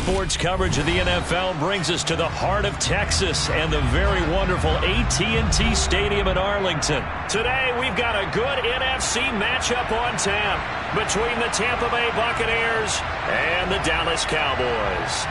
Sports coverage of the NFL brings us to the heart of Texas and the very wonderful AT&T Stadium in Arlington. Today, we've got a good NFC matchup on tap between the Tampa Bay Buccaneers and the Dallas Cowboys.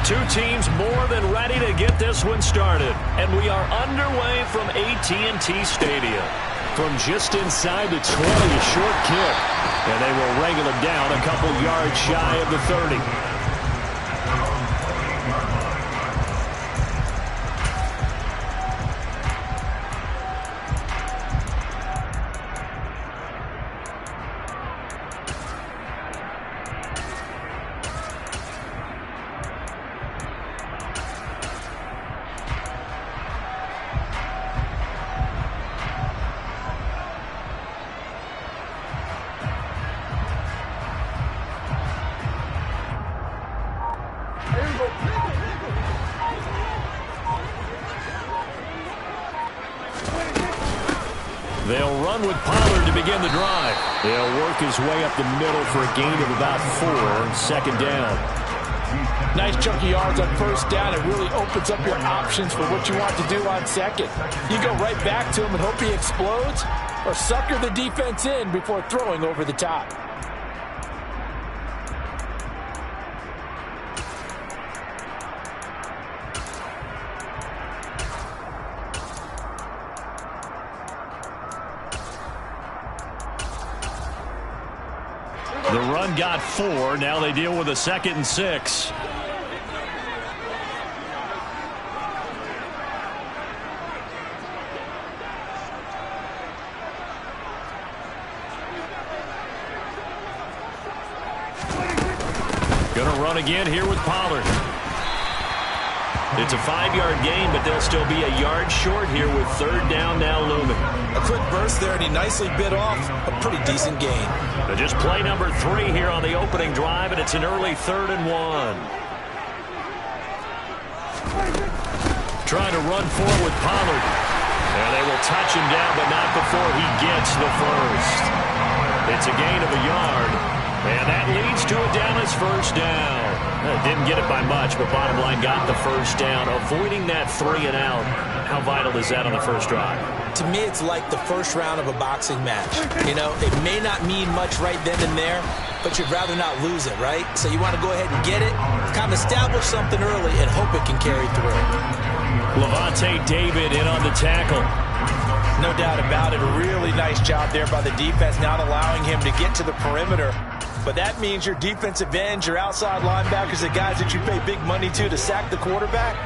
Two teams more than ready to get this one started. And we are underway from AT&T Stadium. From just inside the 20, a short kick. And they will wrangle it down a couple yards shy of the 30. They'll run with Pollard to begin the drive. He'll work his way up the middle for a gain of about 4, second down. Nice chunky yards on first down. It really opens up your options for what you want to do on second. You go right back to him and hope he explodes, or sucker the defense in before throwing over the top. The run got 4. Now they deal with a 2nd and 6. Going to run again here with Pollard. It's a 5-yard gain, but they'll still be a yard short here with third down now looming. A quick burst there, and he nicely bit off a pretty decent gain. But just play number 3 here on the opening drive, and it's an early 3rd and 1. Trying to run forward with Pollard. And they will touch him down, but not before he gets the first. It's a gain of a yard. And that leads to a Dallas first down. Didn't get it by much, but bottom line got the first down. Avoiding that 3 and out. How vital is that on the first drive? To me, it's like the first round of a boxing match. You know, it may not mean much right then and there, but you'd rather not lose it, right? So you want to go ahead and get it, kind of establish something early, and hope it can carry through. Lavonte David in on the tackle. No doubt about it. A really nice job there by the defense, not allowing him to get to the perimeter. But that means your defensive ends, your outside linebackers, the guys that you pay big money to sack the quarterback,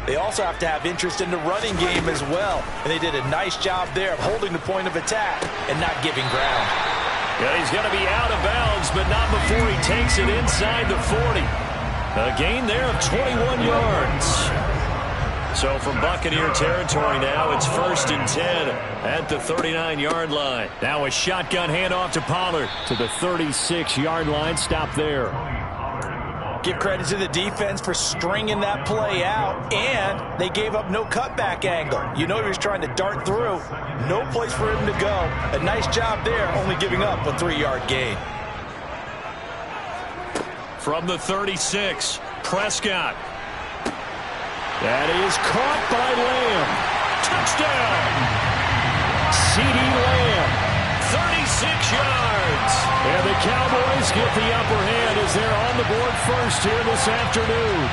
they also have to have interest in the running game as well. And they did a nice job there of holding the point of attack and not giving ground. Yeah, he's going to be out of bounds, but not before he takes it inside the 40. A gain there of 21 yards. So from Buccaneer territory now, it's 1st and 10 at the 39-yard line. Now a shotgun handoff to Pollard to the 36-yard line. Stop there. Give credit to the defense for stringing that play out, and they gave up no cutback angle. You know he was trying to dart through. No place for him to go. A nice job there, only giving up a 3-yard gain. From the 36, Prescott. That is caught by Lamb. Touchdown! CeeDee Lamb, 36 yards. And the Cowboys get the upper hand as they're on the board first here this afternoon.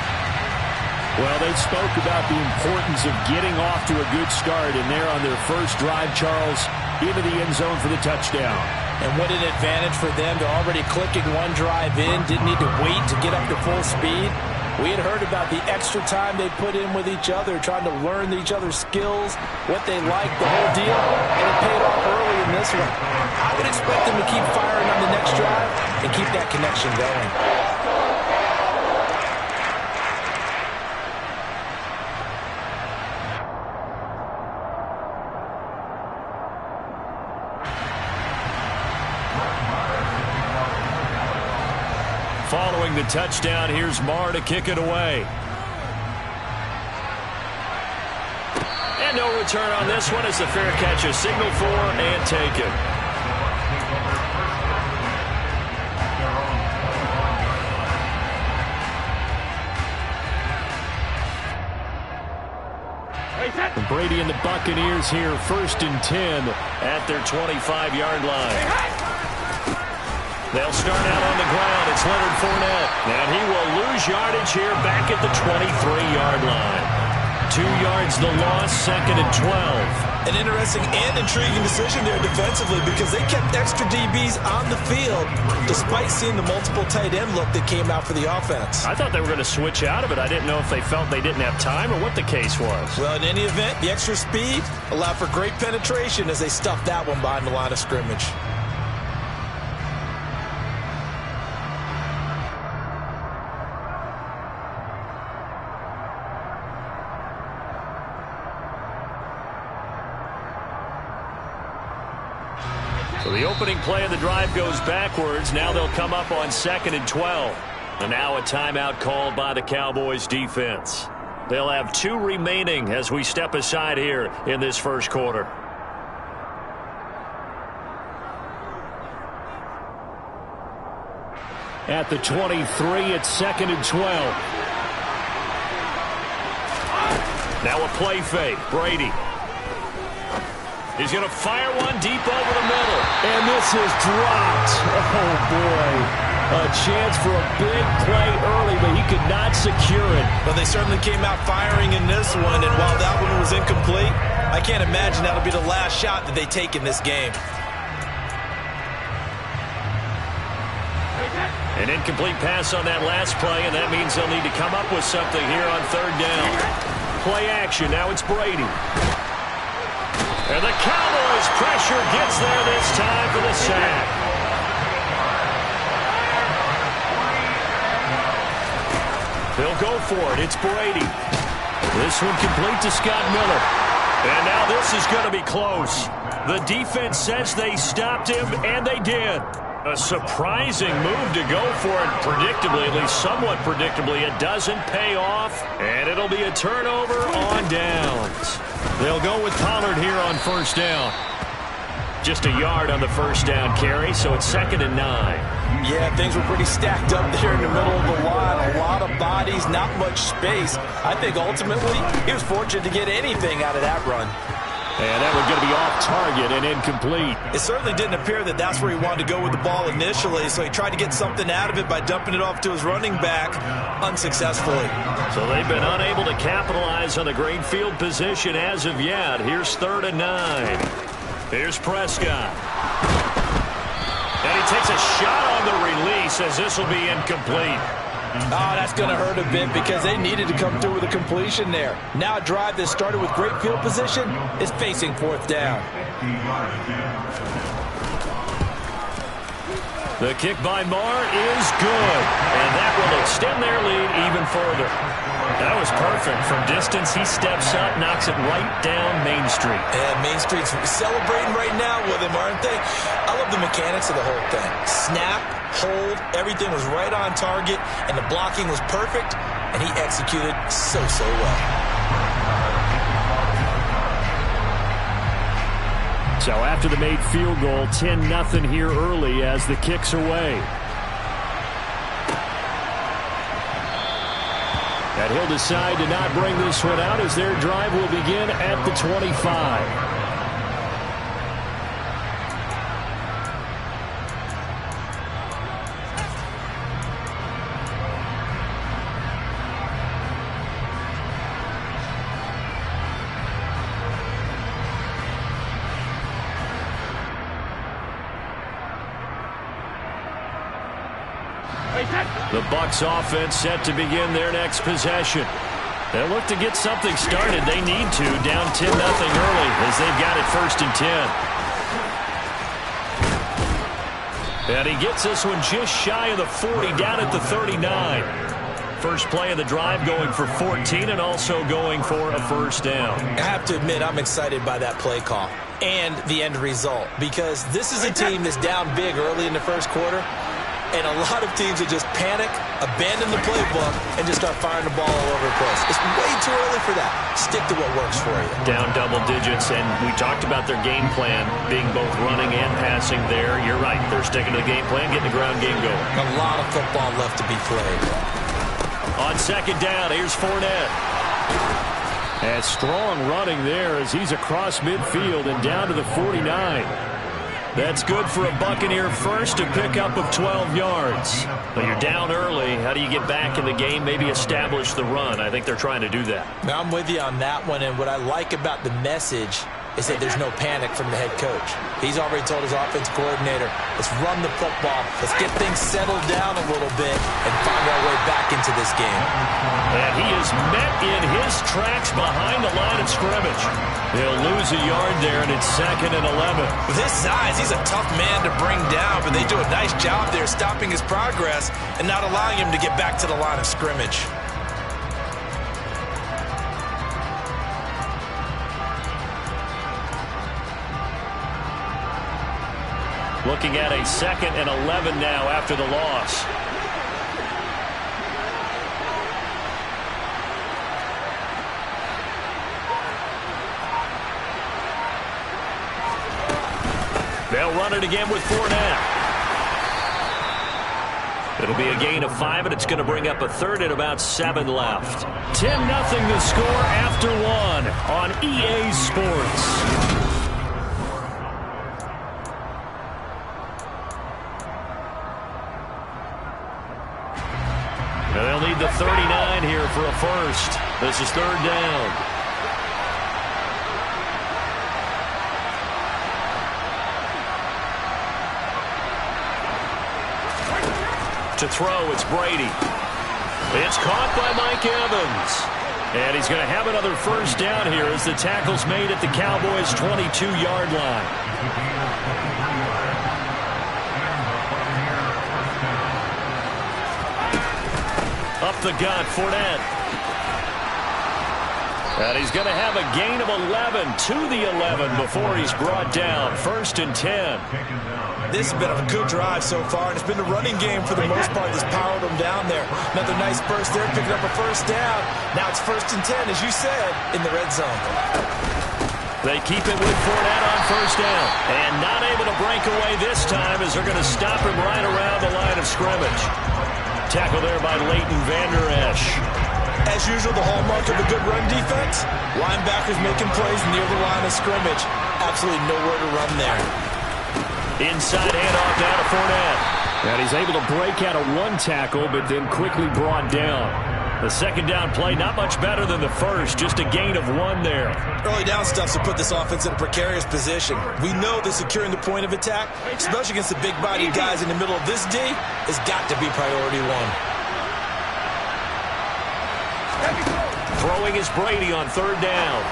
Well, they spoke about the importance of getting off to a good start, and they're on their first drive, Charles, into the end zone for the touchdown. And what an advantage for them. They're already clicking one drive in, didn't need to wait to get up to full speed. We had heard about the extra time they put in with each other, trying to learn each other's skills, what they like, the whole deal, and it paid off early in this one. I would expect them to keep firing on the next drive and keep that connection going. Following the touchdown, here's Marr to kick it away. And no return on this one as the fair catch is signaled for and taken. Brady and the Buccaneers here, 1st and 10 at their 25-yard line. They'll start out on the ground. It's Leonard Fournette. And he will lose yardage here back at the 23-yard line. 2 yards the loss, 2nd and 12. An interesting and intriguing decision there defensively because they kept extra DBs on the field despite seeing the multiple tight end look that came out for the offense. I thought they were going to switch out of it. I didn't know if they felt they didn't have time or what the case was. Well, in any event, the extra speed allowed for great penetration as they stuffed that one behind the line of scrimmage. So the opening play of the drive goes backwards. Now they'll come up on 2nd and 12. And now a timeout called by the Cowboys defense. They'll have 2 remaining as we step aside here in this first quarter. At the 23, it's 2nd and 12. Now a play fake. Brady. He's going to fire one deep over the middle. And this is dropped. Oh, boy. A chance for a big play early, but he could not secure it. Well, they certainly came out firing in this one, and while that one was incomplete, I can't imagine that'll be the last shot that they take in this game. An incomplete pass on that last play, and that means they'll need to come up with something here on 3rd down. Play action. Now it's Brady. And the Cowboys' pressure gets there this time for the sack. They'll go for it. It's Brady. This one complete to Scott Miller. And now this is going to be close. The defense says they stopped him, and they did. A surprising move to go for it predictably, at least somewhat predictably. It doesn't pay off, and it'll be a turnover on downs. They'll go with Pollard here on 1st down. Just a yard on the 1st down carry, so it's 2nd and 9. Yeah, things were pretty stacked up there in the middle of the line. A lot of bodies, not much space. I think ultimately he was fortunate to get anything out of that run. And that one's going to be off target and incomplete. It certainly didn't appear that that's where he wanted to go with the ball initially, so he tried to get something out of it by dumping it off to his running back unsuccessfully. So they've been unable to capitalize on the great field position as of yet. Here's 3rd and 9. Here's Prescott. And he takes a shot on the release as this will be incomplete. Oh, that's going to hurt a bit because they needed to come through with a completion there. Now a drive that started with great field position is facing 4th down. The kick by Marr is good, and that will extend their lead even further. That was perfect. From distance, he steps up, knocks it right down Main Street. And Main Street's celebrating right now with him, aren't they? I love the mechanics of the whole thing. Snap, hold, everything was right on target, and the blocking was perfect, and he executed so well. So after the made field goal, 10-0 here early as the kick's away. And he'll decide to not bring this one out as their drive will begin at the 25. The Bucs offense set to begin their next possession. They'll look to get something started. They need to, down 10-0 early as they've got it 1st and 10. And he gets this one just shy of the 40, down at the 39. First play of the drive going for 14 and also going for a 1st down. I have to admit, I'm excited by that play call and the end result because this is a team that's down big early in the first quarter. And a lot of teams that just panic, abandon the playbook, and just start firing the ball all over the place. It's way too early for that. Stick to what works for you. Down double digits, and we talked about their game plan being both running and passing there. You're right. They're sticking to the game plan, getting the ground game going. A lot of football left to be played. On second down, here's Fournette. And strong running there as he's across midfield and down to the 49. That's good for a Buccaneer first, a pickup of 12 yards. But you're down early. How do you get back in the game, maybe establish the run? I think they're trying to do that. Now, I'm with you on that one, and what I like about the message is that there's no panic from the head coach. He's already told his offensive coordinator, let's run the football, let's get things settled down a little bit and find our way back into this game. And he is met in his tracks behind the line of scrimmage. They'll lose a yard there, and it's 2nd and 11. With his size, he's a tough man to bring down, but they do a nice job there stopping his progress and not allowing him to get back to the line of scrimmage. Looking at a 2nd and 11 now after the loss. They'll run it again with Fournette. It'll be a gain of 5, and it's going to bring up a 3rd and about 7 left. 10-0 the score after 1 on EA Sports. They'll need the 39 here for a first. This is 3rd down. To throw, it's Brady. It's caught by Mike Evans. And he's going to have another first down here as the tackle's made at the Cowboys' 22-yard line. Up the gut, Fournette. And he's going to have a gain of 11 to the 11 before he's brought down. 1st and 10. This has been a good drive so far, and it's been a running game for the most part that's powered them down there. Another nice burst there, picking up a first down. Now it's 1st and 10, as you said, in the red zone. They keep it with Fournette on first down. And not able to break away this time as they're going to stop him right around the line of scrimmage. Tackle there by Leighton Vander Esch. As usual, the hallmark of a good run defense, linebackers making plays near the line of scrimmage. Absolutely nowhere to run there. Inside handoff down to Fournette. And he's able to break out of one tackle, but then quickly brought down. The 2nd down play, not much better than the first, just a gain of 1 there. Early down stuff to put this offense in a precarious position. We know that securing the point of attack, especially against the big-bodied guys in the middle of this D, has got to be priority 1. Throwing is Brady on 3rd down.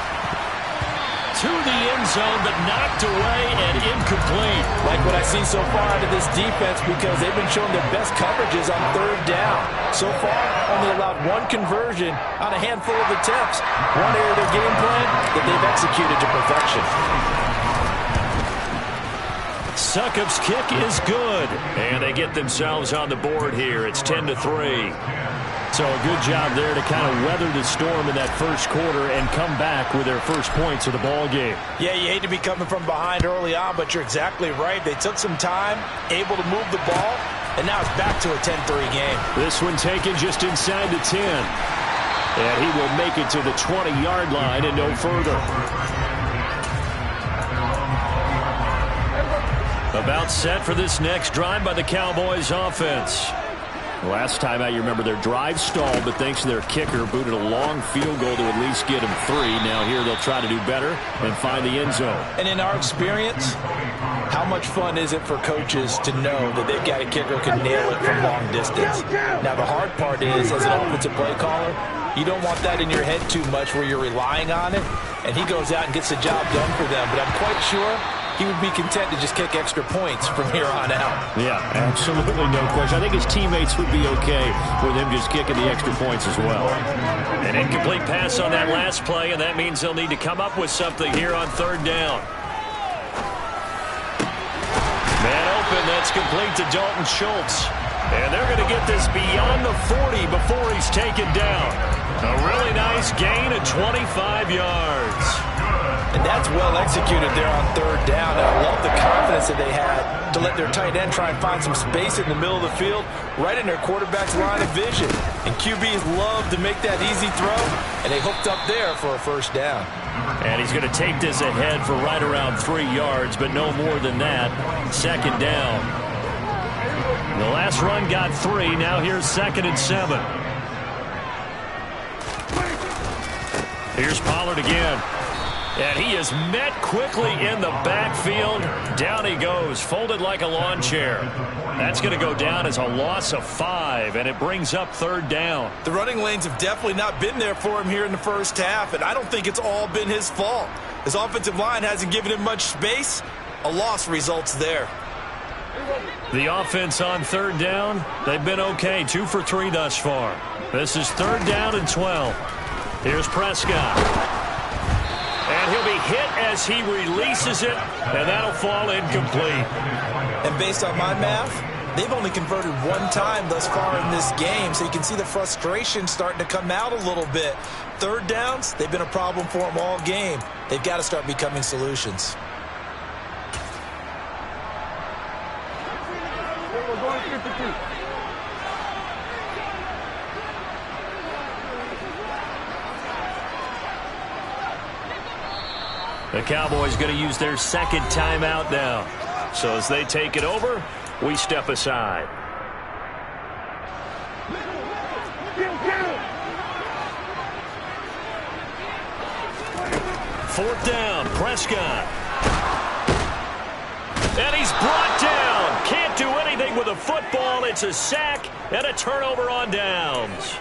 To the end zone, but knocked away and incomplete. Like what I've seen so far out of this defense because they've been showing their best coverages on 3rd down. So far, only allowed 1 conversion on a handful of attempts. One area of their game plan that they've executed to perfection. Succop's kick is good. And they get themselves on the board here. It's 10-3. So a good job there to kind of weather the storm in that first quarter and come back with their first points of the ball game. Yeah, you hate to be coming from behind early on, but you're exactly right. They took some time, able to move the ball, and now it's back to a 10-3 game. This one taken just inside the 10. And he will make it to the 20-yard line and no further. About set for this next drive by the Cowboys offense. Last time out, you remember their drive stalled, but thanks to their kicker, booted a long field goal to at least get them 3. Now here they'll try to do better and find the end zone. And in our experience, how much fun is it for coaches to know that they've got a kicker who can nail it from long distance? Now the hard part is, as an offensive play caller, you don't want that in your head too much where you're relying on it, and he goes out and gets the job done for them. But I'm quite sure he would be content to just kick extra points from here on out. Yeah, absolutely no question. I think his teammates would be okay with him just kicking the extra points as well. An incomplete pass on that last play, and that means they'll need to come up with something here on 3rd down. Man open, that's complete to Dalton Schultz. And they're going to get this beyond the 40 before he's taken down. A really nice gain of 25 yards. And that's well executed there on third down. And I love the confidence that they had to let their tight end try and find some space in the middle of the field, right in their quarterback's line of vision. And QBs love to make that easy throw, and they hooked up there for a first down. And he's going to take this ahead for right around 3 yards, but no more than that. Second down. The last run got 3. Now here's 2nd and 7. Here's Pollard again. And he is met quickly in the backfield. Down he goes, folded like a lawn chair. That's going to go down as a loss of 5, and it brings up 3rd down. The running lanes have definitely not been there for him here in the first half, and I don't think it's all been his fault. His offensive line hasn't given him much space. A loss results there. The offense on 3rd down, they've been okay. 2 for 3 thus far. This is 3rd down and 12. Here's Prescott. And he'll be hit as he releases it, and that'll fall incomplete. And based on my math, they've only converted 1 time thus far in this game, so you can see the frustration starting to come out a little bit. 3rd downs, they've been a problem for them all game. They've got to start becoming solutions. The Cowboys going to use their 2nd timeout now. So as they take it over, we step aside. Fourth down, Prescott. And he's brought down. Can't do anything with a football. It's a sack and a turnover on downs.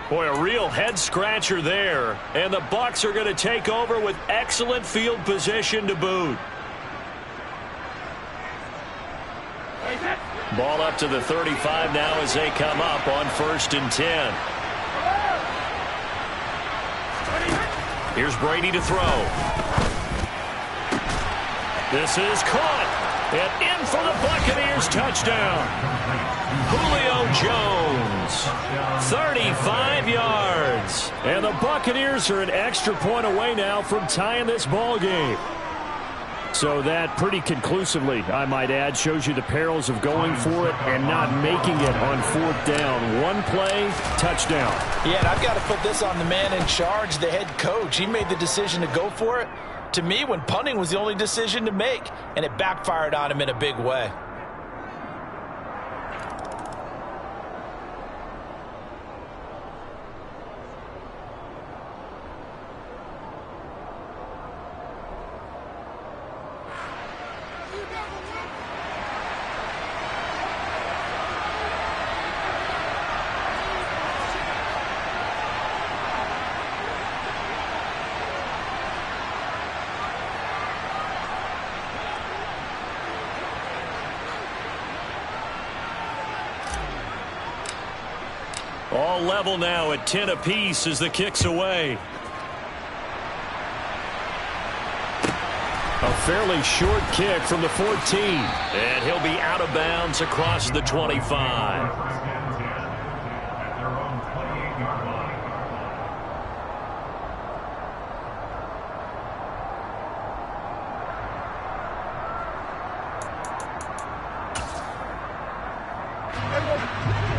Boy, a real head-scratcher there. And the Bucs are going to take over with excellent field position to boot. Ball up to the 35 now as they come up on 1st and 10. Here's Brady to throw. This is caught. And in for the Buccaneers touchdown. Julio Jones, 35 yards. And the Buccaneers are an extra point away now from tying this ball game. So that pretty conclusively, I might add, shows you the perils of going for it and not making it on 4th down. 1 play, touchdown. Yeah, and I've got to put this on the man in charge, the head coach. He made the decision to go for it. To me, when punting was the only decision to make, and it backfired on him in a big way. All level now at 10 apiece as the kick's away. A fairly short kick from the 14. And he'll be out of bounds across the 25.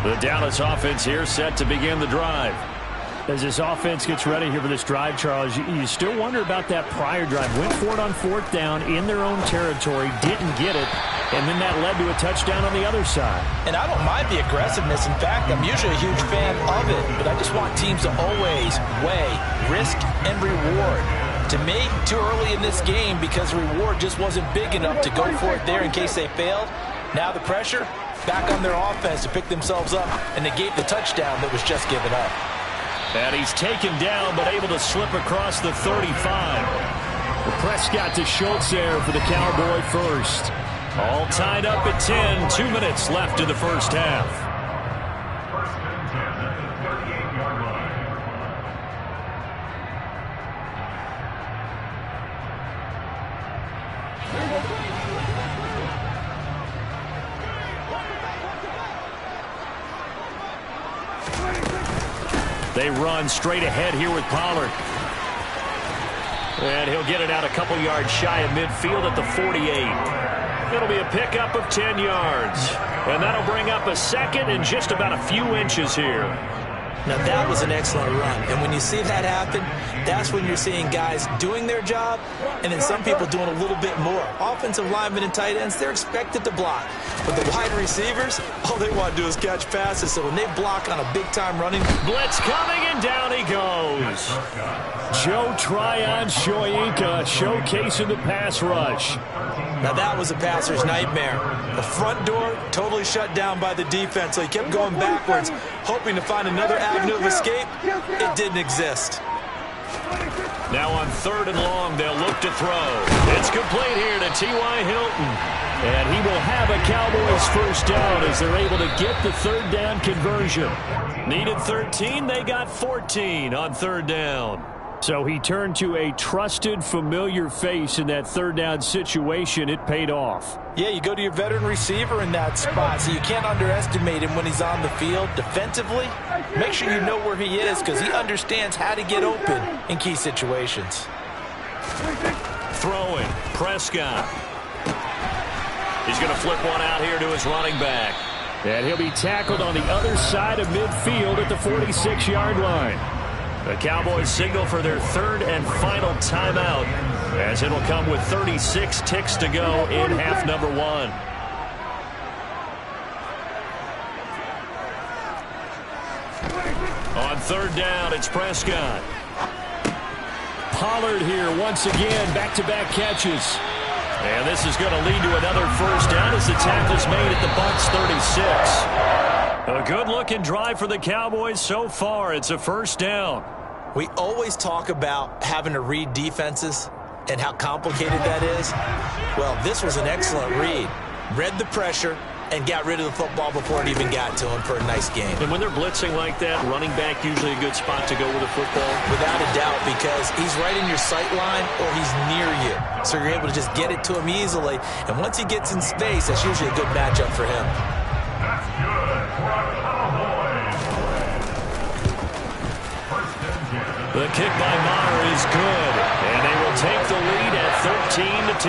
The Dallas offense here set to begin the drive. As this offense gets ready here for this drive, Charles, you still wonder about that prior drive. Went for it on 4th down in their own territory, didn't get it, and then that led to a touchdown on the other side. And I don't mind the aggressiveness. In fact, I'm usually a huge fan of it, but I just want teams to always weigh risk and reward. To me, too early in this game because the reward just wasn't big enough to go for it there in case they failed. Now the pressure back on their offense to pick themselves up and negate the touchdown that was just given up. And he's taken down but able to slip across the 35. Prescott to Schultz there for the Cowboy first. All tied up at 10. 2 minutes left in the first half. They run straight ahead here with Pollard. And he'll get it out a couple yards shy of midfield at the 48. It'll be a pickup of 10 yards. And that'll bring up a second and just about a few inches here. Now, that was an excellent run. And when you see that happen, that's when you're seeing guys doing their job and then some people doing a little bit more. Offensive linemen and tight ends, they're expected to block. But the wide receivers, all they want to do is catch passes. So when they block on a big-time running, blitz coming, and down he goes. Joe Tryon-Shoyinka showcasing the pass rush. Now, that was a passer's nightmare. The front door totally shut down by the defense, so he kept going backwards, hoping to find another avenue of escape. It didn't exist. Now on 3rd and long, they'll look to throw. It's complete here to T.Y. Hilton. And he will have a Cowboys first down as they're able to get the 3rd down conversion. Needed 13, they got 14 on 3rd down. So he turned to a trusted, familiar face in that 3rd down situation. It paid off. Yeah, you go to your veteran receiver in that spot, so you can't underestimate him when he's on the field. Defensively, make sure you know where he is because he understands how to get open in key situations. Throwing, Prescott. He's going to flip one out here to his running back. And he'll be tackled on the other side of midfield at the 46-yard line. The Cowboys signal for their 3rd and final timeout as it'll come with 36 ticks to go in half number 1. On 3rd down, it's Prescott. Pollard here once again, back-to-back catches. And this is going to lead to another first down as the tackle's made at the Bucs 36. A good-looking drive for the Cowboys so far. It's a first down. We always talk about having to read defenses and how complicated that is. Well, this was an excellent read. Read the pressure and got rid of the football before it even got to him for a nice game. And when they're blitzing like that, running back usually a good spot to go with a football? Without a doubt, because he's right in your sight line or he's near you. So you're able to just get it to him easily. And once he gets in space, that's usually a good matchup for him. The kick by Maher is good, and they will take the lead at 13-10.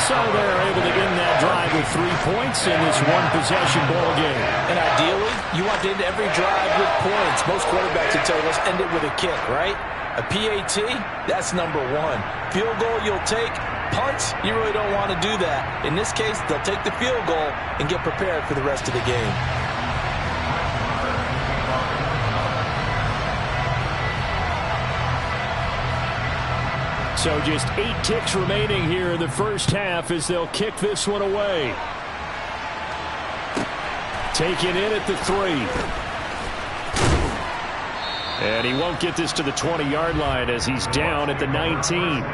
So they're able to end that drive with 3 points in this one-possession ball game. And ideally, you want to end every drive with points. Most quarterbacks would tell you, let's end it with a kick, right? A PAT, that's number 1. Field goal you'll take. Punts, you really don't want to do that. In this case, they'll take the field goal and get prepared for the rest of the game. So just 8 ticks remaining here in the first half as they'll kick this one away. Taken in at the 3. And he won't get this to the 20-yard line as he's down at the 19.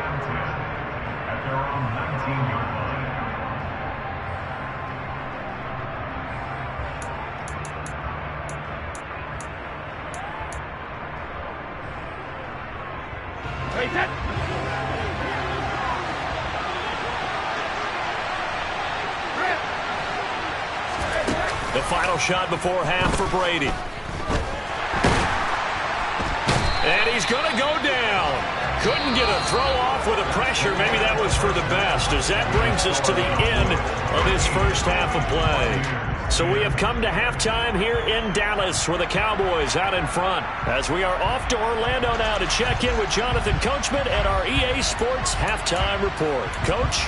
The final shot before half for Brady. And he's going to go down. Couldn't get a throw off with the pressure. Maybe that was for the best, as that brings us to the end of this first half of play. So we have come to halftime here in Dallas with the Cowboys out in front, as we are off to Orlando now to check in with Jonathan Coachman and our EA Sports Halftime Report. Coach?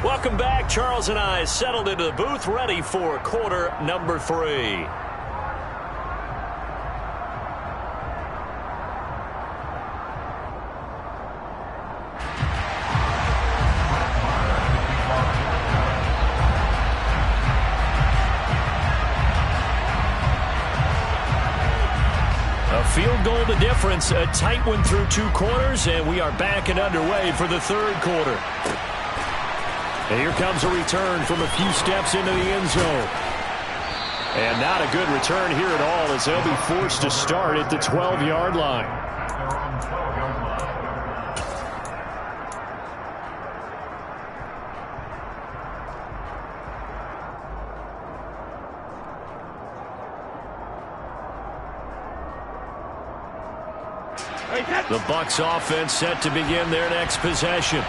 Welcome back. Charles and I settled into the booth, ready for quarter number 3. A field goal the difference, a tight one through 2 quarters, and we are back and underway for the 3rd quarter. And here comes a return from a few steps into the end zone. And not a good return here at all as they'll be forced to start at the 12-yard line. The Bucs offense set to begin their next possession.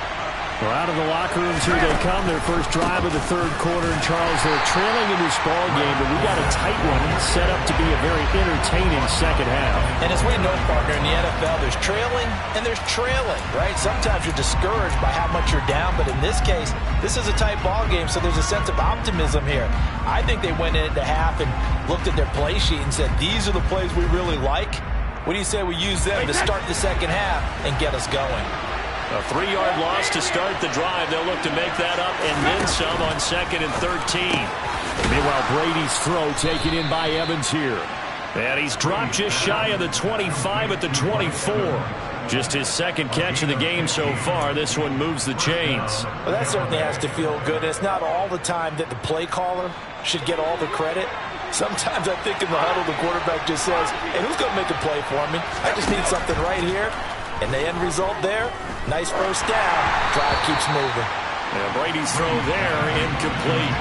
Well, out of the locker rooms here they come. Their first drive of the third quarter. And, Charles, they're trailing in this ball game, but we got a tight one set up to be a very entertaining second half. And as we know, partner, in the NFL, there's trailing and there's trailing, right? Sometimes you're discouraged by how much you're down, but in this case, this is a tight ball game, so there's a sense of optimism here. I think they went into half and looked at their play sheet and said, these are the plays we really like. What do you say we use them to start the second half and get us going? A 3-yard loss to start the drive. They'll look to make that up and then some on 2nd and 13. Meanwhile, Brady's throw taken in by Evans here. And he's dropped just shy of the 25 at the 24. Just his second catch of the game so far. This one moves the chains. Well, that certainly has to feel good. It's not all the time that the play caller should get all the credit. Sometimes I think in the huddle, the quarterback just says, hey, who's going to make a play for me? I just need something right here. And the end result there, nice first down. Drive keeps moving. And Brady's throw there, incomplete.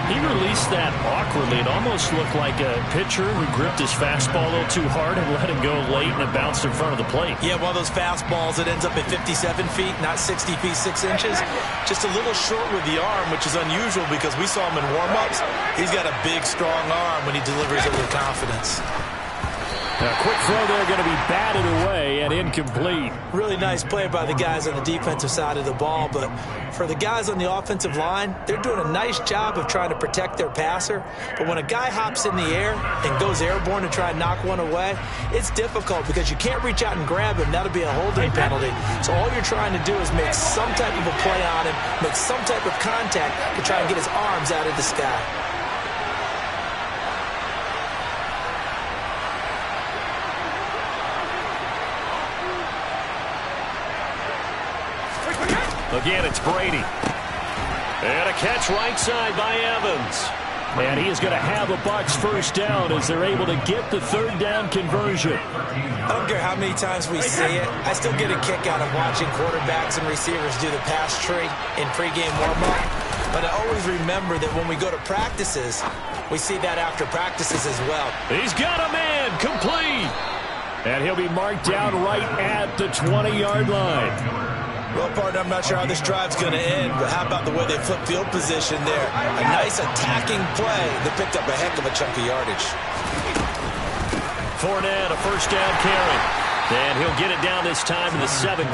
He released that awkwardly. It almost looked like a pitcher who gripped his fastball a little too hard and let it go late, and it bounced in front of the plate. Yeah, one of those fastballs that ends up at 57 feet, not 60 feet, 6 inches. Just a little short with the arm, which is unusual because we saw him in warm-ups. He's got a big, strong arm when he delivers it with confidence. A quick throw there going to be batted away and incomplete. Really nice play by the guys on the defensive side of the ball, but for the guys on the offensive line, they're doing a nice job of trying to protect their passer. But when a guy hops in the air and goes airborne to try and knock one away, it's difficult because you can't reach out and grab him. That'll be a holding penalty. So all you're trying to do is make some type of a play on him, make some type of contact to try and get his arms out of the sky. Again, it's Brady. And a catch right side by Evans. And he is going to have a Bucs first down as they're able to get the third down conversion. I don't care how many times we see it. I still get a kick out of watching quarterbacks and receivers do the pass tree in pregame warm-up. But I always remember that when we go to practices, we see that after practices as well. He's got a man, complete. And he'll be marked down right at the 20-yard line. Well, partner, I'm not sure how this drive's going to end, but how about the way they flip field position there? A nice attacking play that picked up a heck of a chunk of yardage. Fournette, a first down carry. And he'll get it down this time to the 17.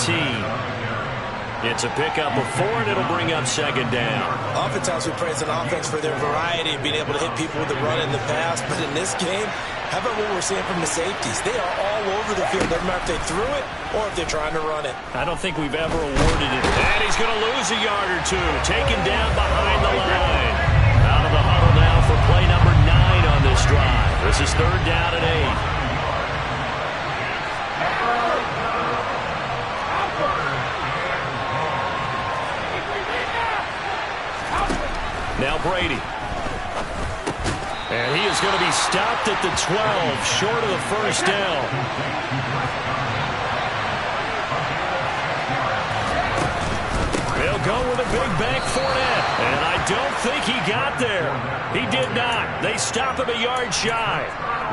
It's a pickup of 4, and it'll bring up second down. Oftentimes we praise an offense for their variety of being able to hit people with the run and the pass, but in this game, how about what we're seeing from the safeties? They are all over the field, no matter if they threw it or if they're trying to run it. I don't think we've ever awarded it. And he's going to lose a yard or two. Taken down behind the line. Out of the huddle now for play number 9 on this drive. This is third down and 8. Now Brady. And he is going to be stopped at the 12, short of the first down. They'll go with a big bank Fournette. And I don't think he got there. He did not. They stop him a yard shy.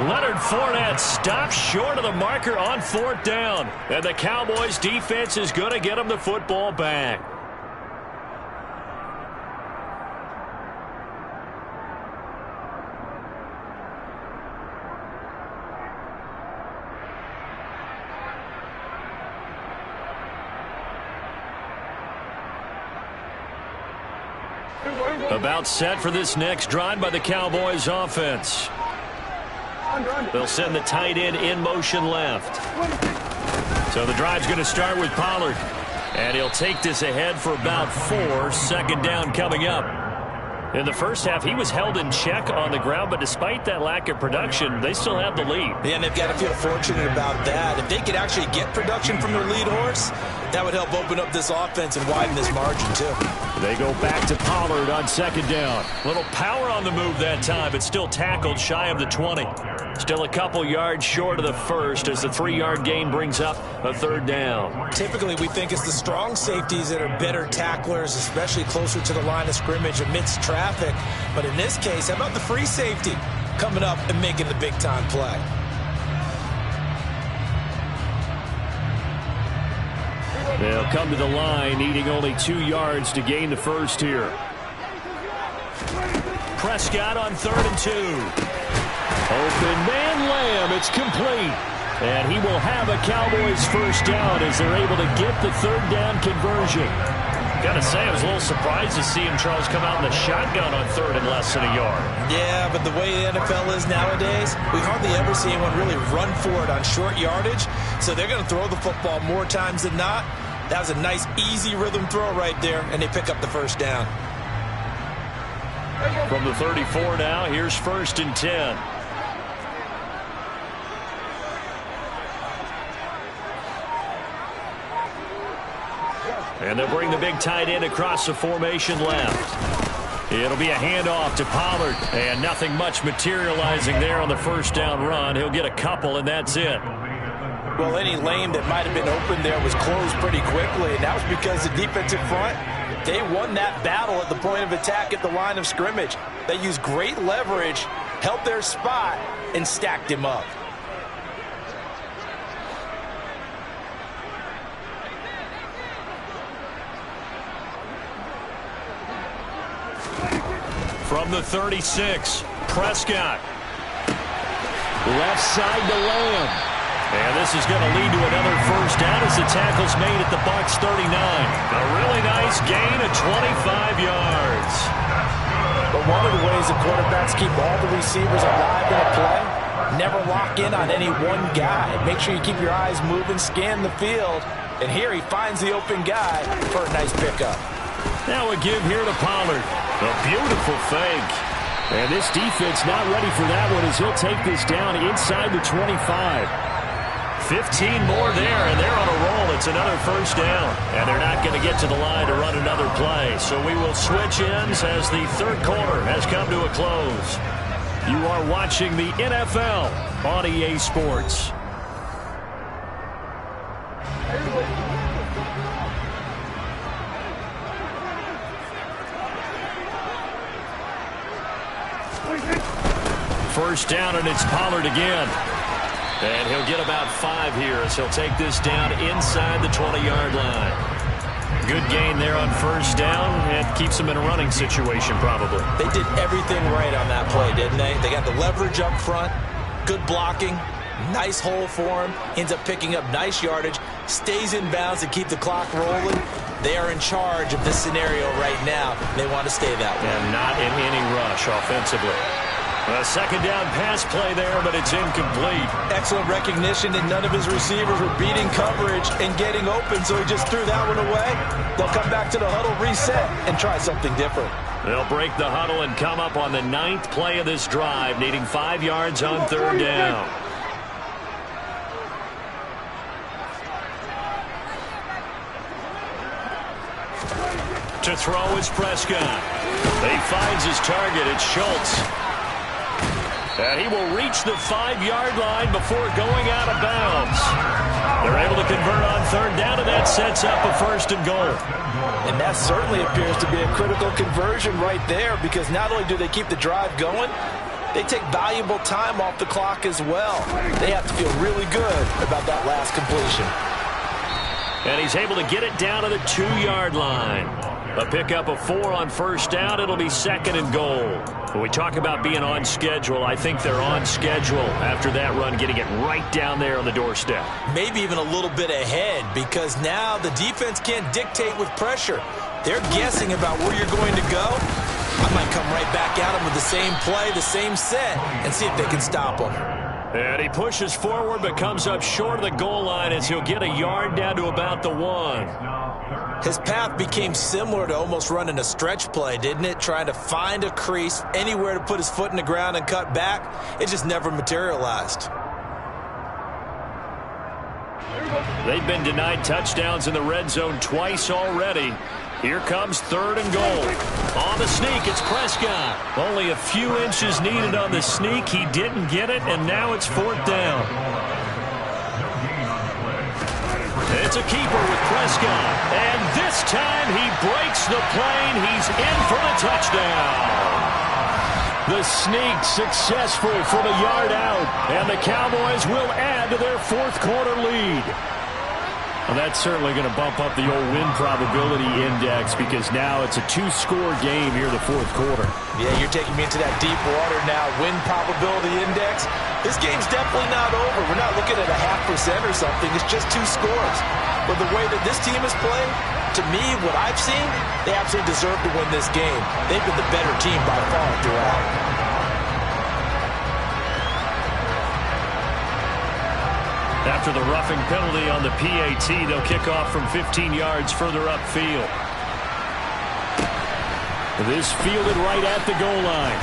Leonard Fournette stops short of the marker on fourth down. And the Cowboys defense is going to get him the football back. About set for this next drive by the Cowboys offense. They'll send the tight end in motion left. So the drive's going to start with Pollard. And he'll take this ahead for about 4. Second down coming up. In the first half, he was held in check on the ground, but despite that lack of production, they still have the lead. Yeah, and they've got to feel fortunate about that. If they could actually get production from their lead horse, that would help open up this offense and widen this margin, too. They go back to Pollard on second down. Little power on the move that time, but still tackled shy of the 20. Still a couple yards short of the first as the 3-yard gain brings up a third down. Typically, we think it's the strong safeties that are better tacklers, especially closer to the line of scrimmage amidst traffic. But in this case, how about the free safety coming up and making the big-time play? They'll come to the line, needing only 2 yards to gain the first here. Prescott on 3rd and 2. Open man Lamb, it's complete. And he will have a Cowboys first down as they're able to get the third down conversion. Gotta say, I was a little surprised to see him, Charles, come out in the shotgun on 3rd and less than a yard. Yeah, but the way the NFL is nowadays, we hardly ever see anyone really run for it on short yardage. So they're going to throw the football more times than not. That was a nice, easy rhythm throw right there, and they pick up the first down. From the 34 now, here's 1st and 10. And they'll bring the big tight end across the formation left. It'll be a handoff to Pollard, and nothing much materializing there on the first down run. He'll get a couple, and that's it. Well, any lane that might have been open there was closed pretty quickly, and that was because the defensive front, they won that battle at the point of attack at the line of scrimmage. They used great leverage, held their spot, and stacked him up. From the 36, Prescott. Left side to Lamb. And this is going to lead to another first down as the tackle's made at the Bucs 39. A really nice gain of 25 yards. But one of the ways the quarterbacks keep all the receivers alive in a play, never lock in on any one guy. Make sure you keep your eyes moving, scan the field. And here he finds the open guy for a nice pickup. Now a give here to Pollard. A beautiful fake. And this defense not ready for that one as he'll take this down inside the 25. 15 more there, and they're on a roll. It's another first down. And they're not going to get to the line to run another play. So we will switch ends as the third quarter has come to a close. You are watching the NFL on EA Sports. First down, and it's Pollard again. And he'll get about 5 here as he'll take this down inside the 20-yard line. Good gain there on first down, and keeps him in a running situation probably. They did everything right on that play, didn't they? They got the leverage up front, good blocking, nice hole for him, ends up picking up nice yardage, stays in bounds to keep the clock rolling. They are in charge of this scenario right now. They want to stay that way. And not in any rush offensively. A second down pass play there, but it's incomplete. Excellent recognition that none of his receivers were beating coverage and getting open, so he just threw that one away. They'll come back to the huddle, reset, and try something different. They'll break the huddle and come up on the 9th play of this drive, needing 5 yards on third down. To throw is Prescott. He finds his target. It's Schultz. And he will reach the 5-yard line before going out of bounds. They're able to convert on third down, and that sets up a 1st and goal. And that certainly appears to be a critical conversion right there, because not only do they keep the drive going, they take valuable time off the clock as well. They have to feel really good about that last completion. And he's able to get it down to the 2-yard line. A pickup of 4 on first down. It'll be 2nd and goal. When we talk about being on schedule, I think they're on schedule after that run, getting it right down there on the doorstep. Maybe even a little bit ahead, because now the defense can't dictate with pressure. They're guessing about where you're going to go. I might come right back at them with the same play, the same set, and see if they can stop them. And he pushes forward but comes up short of the goal line as he'll get a yard down to about the 1. His path became similar to almost running a stretch play, didn't it? Trying to find a crease, anywhere to put his foot in the ground and cut back. It just never materialized. They've been denied touchdowns in the red zone twice already. Here comes 3rd and goal. On the sneak, it's Prescott. Only a few inches needed on the sneak. He didn't get it, and now it's 4th down. It's a keeper with Prescott. And this time he breaks the plane. He's in for the touchdown. The sneak successful from a yard out. And the Cowboys will add to their 4th quarter lead. Well, that's certainly going to bump up the old win probability index because now it's a 2-score game here in the 4th quarter. Yeah, you're taking me into that deep water now. Win probability index. This game's definitely not over. We're not looking at a 0.5% or something. It's just 2 scores. But the way that this team is playing, to me, what I've seen, they absolutely deserve to win this game. They've been the better team by far throughout. After the roughing penalty on the PAT, they'll kick off from 15 yards further upfield. This fielded right at the goal line.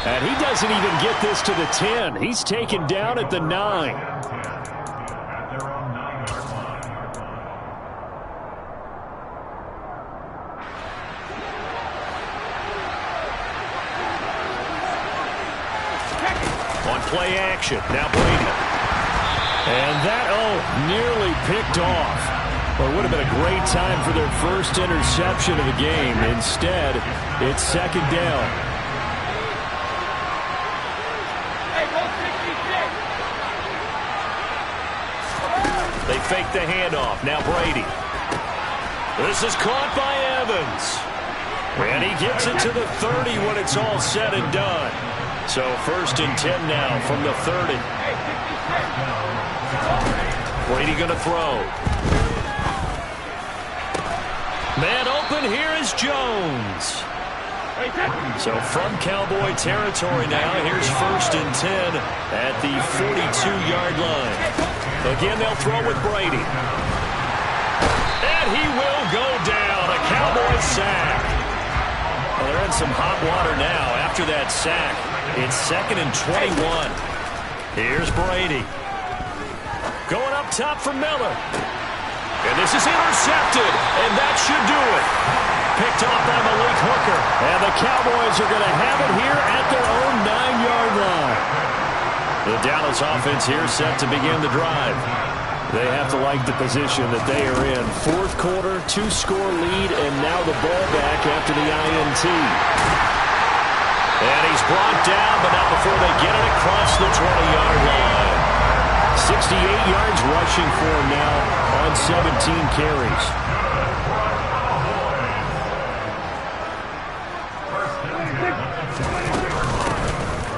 And he doesn't even get this to the 10. He's taken down at the 9. On play action, now Brady. And that, nearly picked off. Well, it would have been a great time for their first interception of the game. Instead, it's 2nd down. They fake the handoff. Now Brady. This is caught by Evans. And he gets it to the 30 when it's all said and done. So 1st and 10 now from the 30. Brady going to throw. Man open, here is Jones. So from Cowboy territory now, here's 1st and 10 at the 42-yard line. Again, they'll throw with Brady. And he will go down. A Cowboy sack. Well, they're in some hot water now after that sack. It's 2nd and 21. Here's Brady. Going up top for Miller. And this is intercepted. And that should do it. Picked off by Malik Hooker. And the Cowboys are going to have it here at their own 9-yard line. The Dallas offense here set to begin the drive. They have to like the position that they are in. 4th quarter, 2-score lead, and now the ball back after the INT. And he's brought down, but not before they get it across the 20-yard line. 68 yards rushing for him now on 17 carries.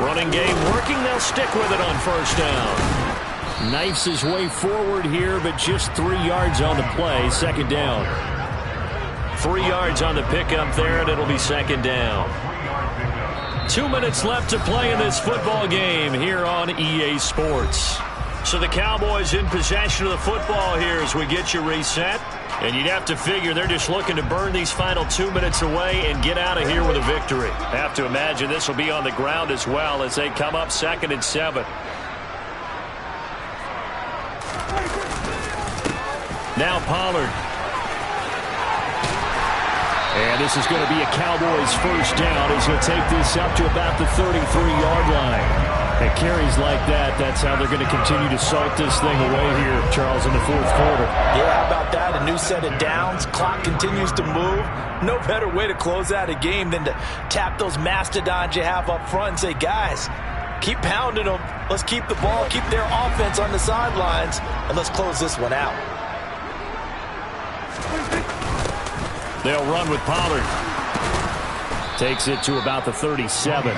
Running game working. They'll stick with it on 1st down. Knifes his way forward here, but just 3 yards on the play. 2nd down. 3 yards on the pickup there, and it'll be 2nd down. 2 minutes left to play in this football game here on EA Sports. So the Cowboys in possession of the football here as we get you reset. And you'd have to figure they're just looking to burn these final 2 minutes away and get out of here with a victory. Have to imagine this will be on the ground as well as they come up 2nd and 7. Now Pollard. And this is going to be a Cowboys 1st down as he'll take this up to about the 33-yard line. At carries like that, that's how they're going to continue to salt this thing away here, Charles, in the 4th quarter. Yeah, how about that? A new set of downs. Clock continues to move. No better way to close out a game than to tap those mastodons you have up front and say, guys, keep pounding them. Let's keep the ball, keep their offense on the sidelines, and let's close this one out. They'll run with Pollard. Takes it to about the 37.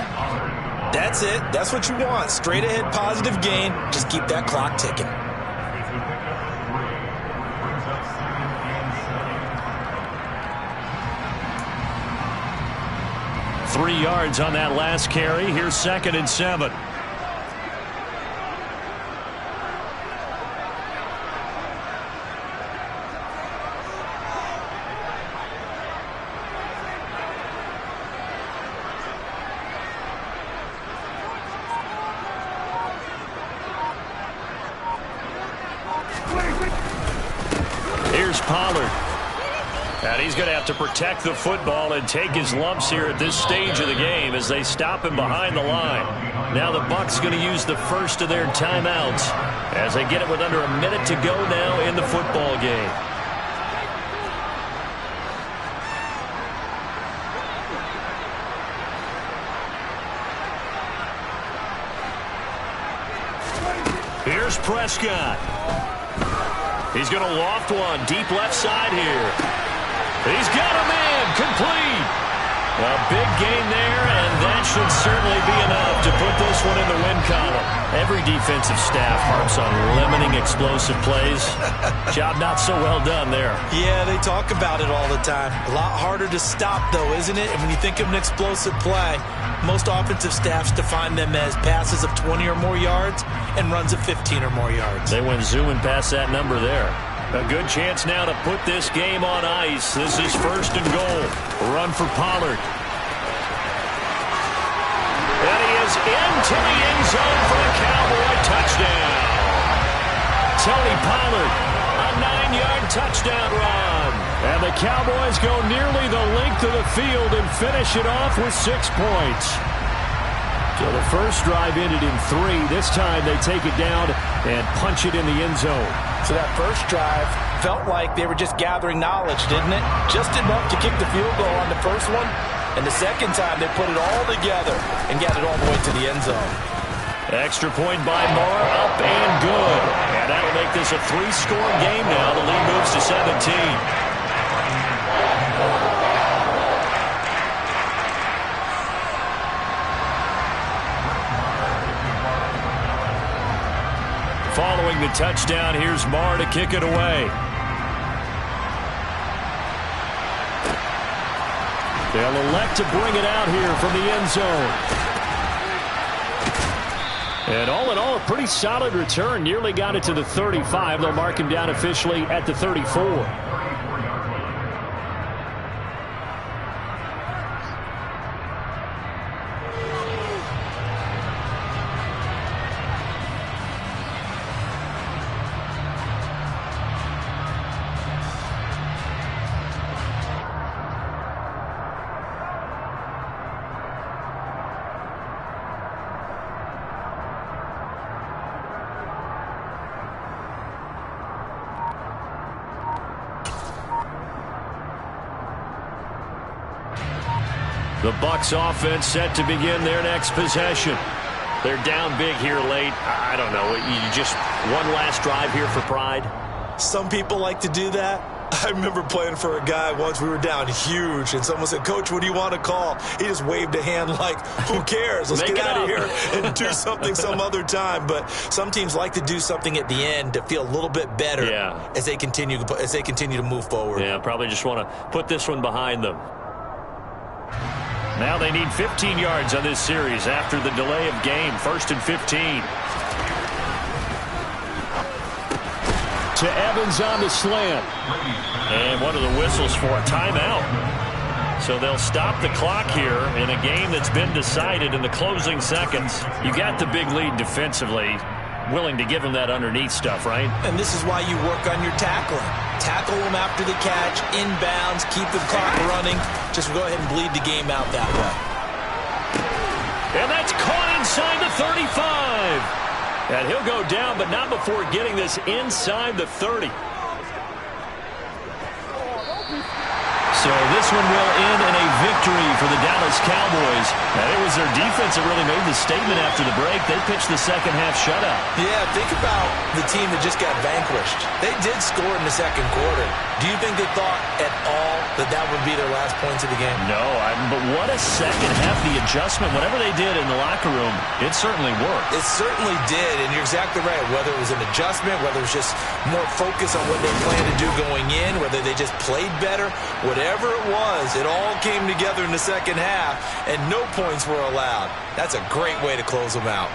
That's it. That's what you want. Straight ahead positive gain. Just keep that clock ticking. .3 yards on that last carry. Here's 2nd and 7. Here's Pollard. And he's going to have to protect the football and take his lumps here at this stage of the game as they stop him behind the line. Now the Bucs going to use the first of their timeouts as they get it with under a minute to go now in the football game. Here's Prescott. He's going to loft one deep left side here. He's got a man complete. A big gain there, and that should certainly be enough to put this one in the win column. Every defensive staff harps on limiting explosive plays. Job not so well done there. Yeah, they talk about it all the time. A lot harder to stop, though, isn't it? And when you think of an explosive play, most offensive staffs define them as passes of 20 or more yards and runs of 15 or more yards. They went zooming past that number there. A good chance now to put this game on ice. This is first and goal. Run for Pollard. And he is into the end zone for a Cowboy touchdown. Tony Pollard, a 9-yard touchdown run. And the Cowboys go nearly the length of the field and finish it off with 6 points. So the first drive ended in 3. This time they take it down and punch it in the end zone. So that first drive felt like they were just gathering knowledge, didn't it? Just enough to kick the field goal on the first one. And the second time they put it all together and got it all the way to the end zone. Extra point by Marr, up and good. And that'll make this a 3-score game now. The lead moves to 17. Following the touchdown, here's Marr to kick it away. They'll elect to bring it out here from the end zone. And all in all, a pretty solid return. Nearly got it to the 35. They'll mark him down officially at the 34. The Bucs offense set to begin their next possession. They're down big here late. I don't know. You just one last drive here for pride. Some people like to do that. I remember playing for a guy once. We were down huge, and someone said, "Coach, what do you want to call?" He just waved a hand like, "Who cares? Let's get out of here and do something some other time." But some teams like to do something at the end to feel a little bit better as they continue to move forward. Yeah, probably just want to put this one behind them. Now they need 15 yards on this series after the delay of game. First and 15. To Evans on the slant. And one of the whistles for a timeout. So they'll stop the clock here in a game that's been decided in the closing seconds. You got the big lead defensively. Willing to give them that underneath stuff, right? And this is why you work on your tackling. Tackle them after the catch, inbounds, keep the clock running. Just go ahead and bleed the game out that way. And that's caught inside the 35. And he'll go down, but not before getting this inside the 30. So this one will end in a victory for the Dallas Cowboys. And it was their defense that really made the statement after the break. They pitched the second half shutout. Yeah, think about the team that just got vanquished. They did score in the second quarter. Do you think they thought at all that that would be their last points of the game? No, but what a second half. The adjustment, whatever they did in the locker room, it certainly worked. It certainly did, and you're exactly right. Whether it was an adjustment, whether it was just more focus on what they planned to do going in, whether they just played better, whatever it was, it all came together in the second half, and no points were allowed. That's a great way to close them out.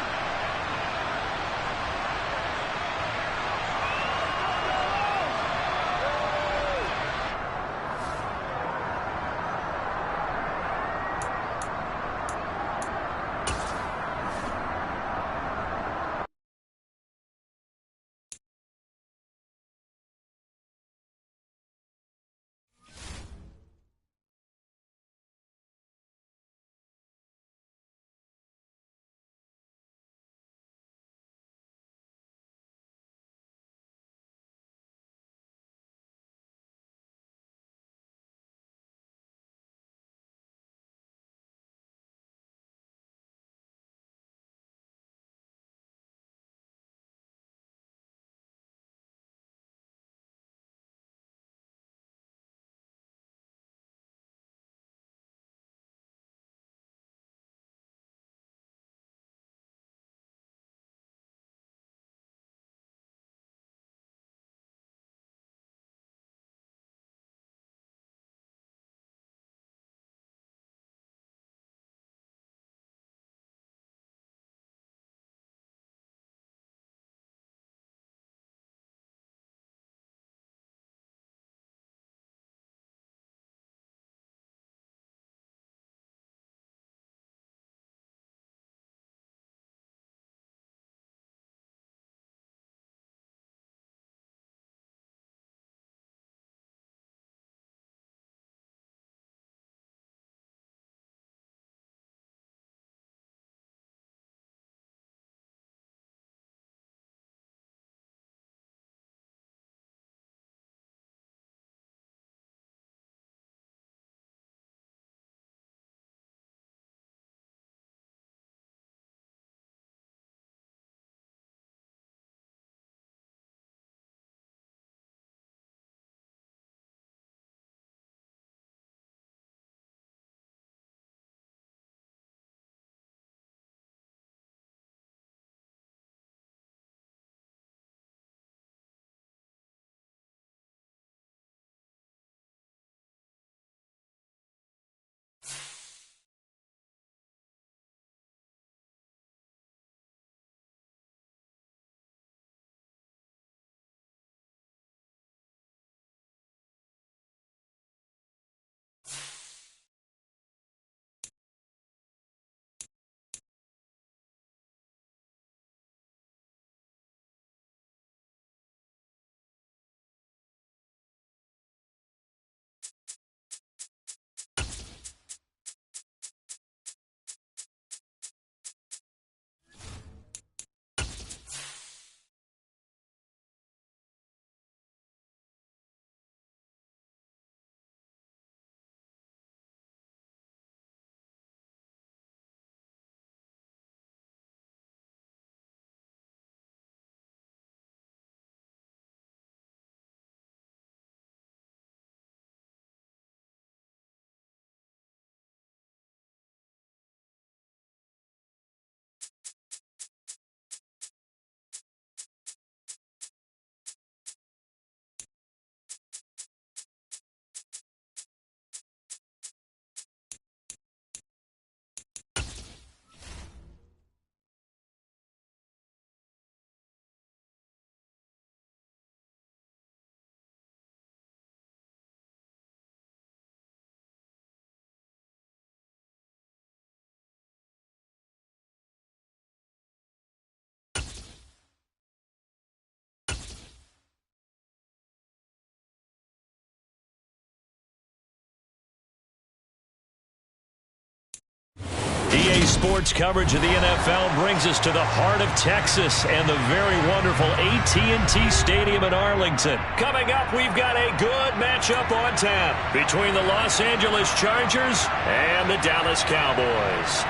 EA Sports coverage of the NFL brings us to the heart of Texas and the very wonderful AT&T Stadium in Arlington. Coming up, we've got a good matchup on tap between the Los Angeles Chargers and the Dallas Cowboys.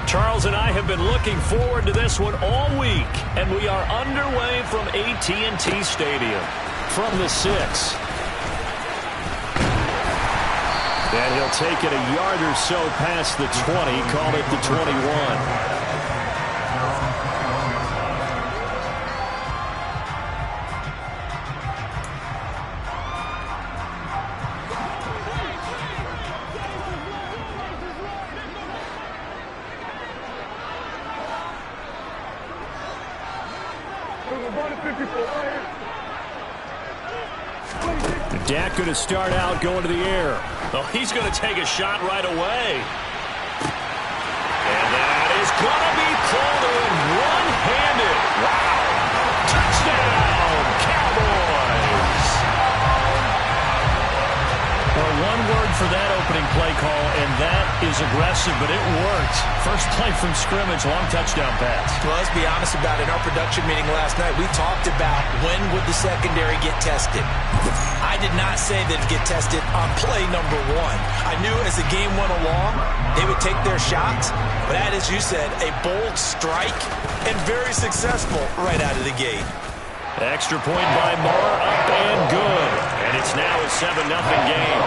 Charles and I have been looking forward to this one all week, and we are underway from AT&T Stadium. From the 6. And he'll take it a yard or so past the 20, call it the 21. Dak going to start out going to the air. Oh, he's going to take a shot right away. And that is going to be pulled in one-handed. Wow. Touchdown, Cowboys. Well, one word for that opening play call, and that is aggressive, but it worked. First play from scrimmage, long touchdown pass. Well, let's be honest about it. In our production meeting last night, we talked about when would the secondary get tested. I did not say they'd get tested on play number 1. I knew as the game went along, they would take their shots. But that, as you said, a bold strike and very successful right out of the gate. Extra point by Moore, up and good. And it's now a 7-0 game.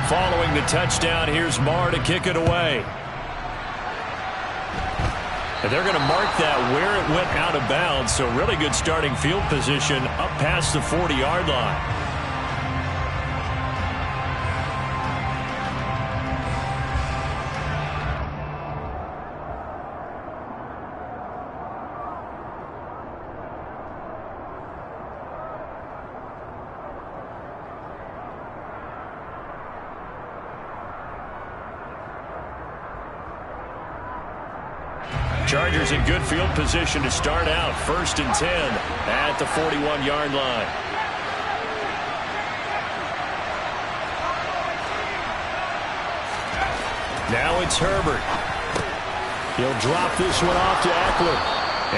Following the touchdown, here's Marr to kick it away. And they're going to mark that where it went out of bounds, so really good starting field position up past the 40-yard line. Chargers in good field position to start out. 1st and 10 at the 41-yard line. Now it's Herbert. He'll drop this one off to Eckler.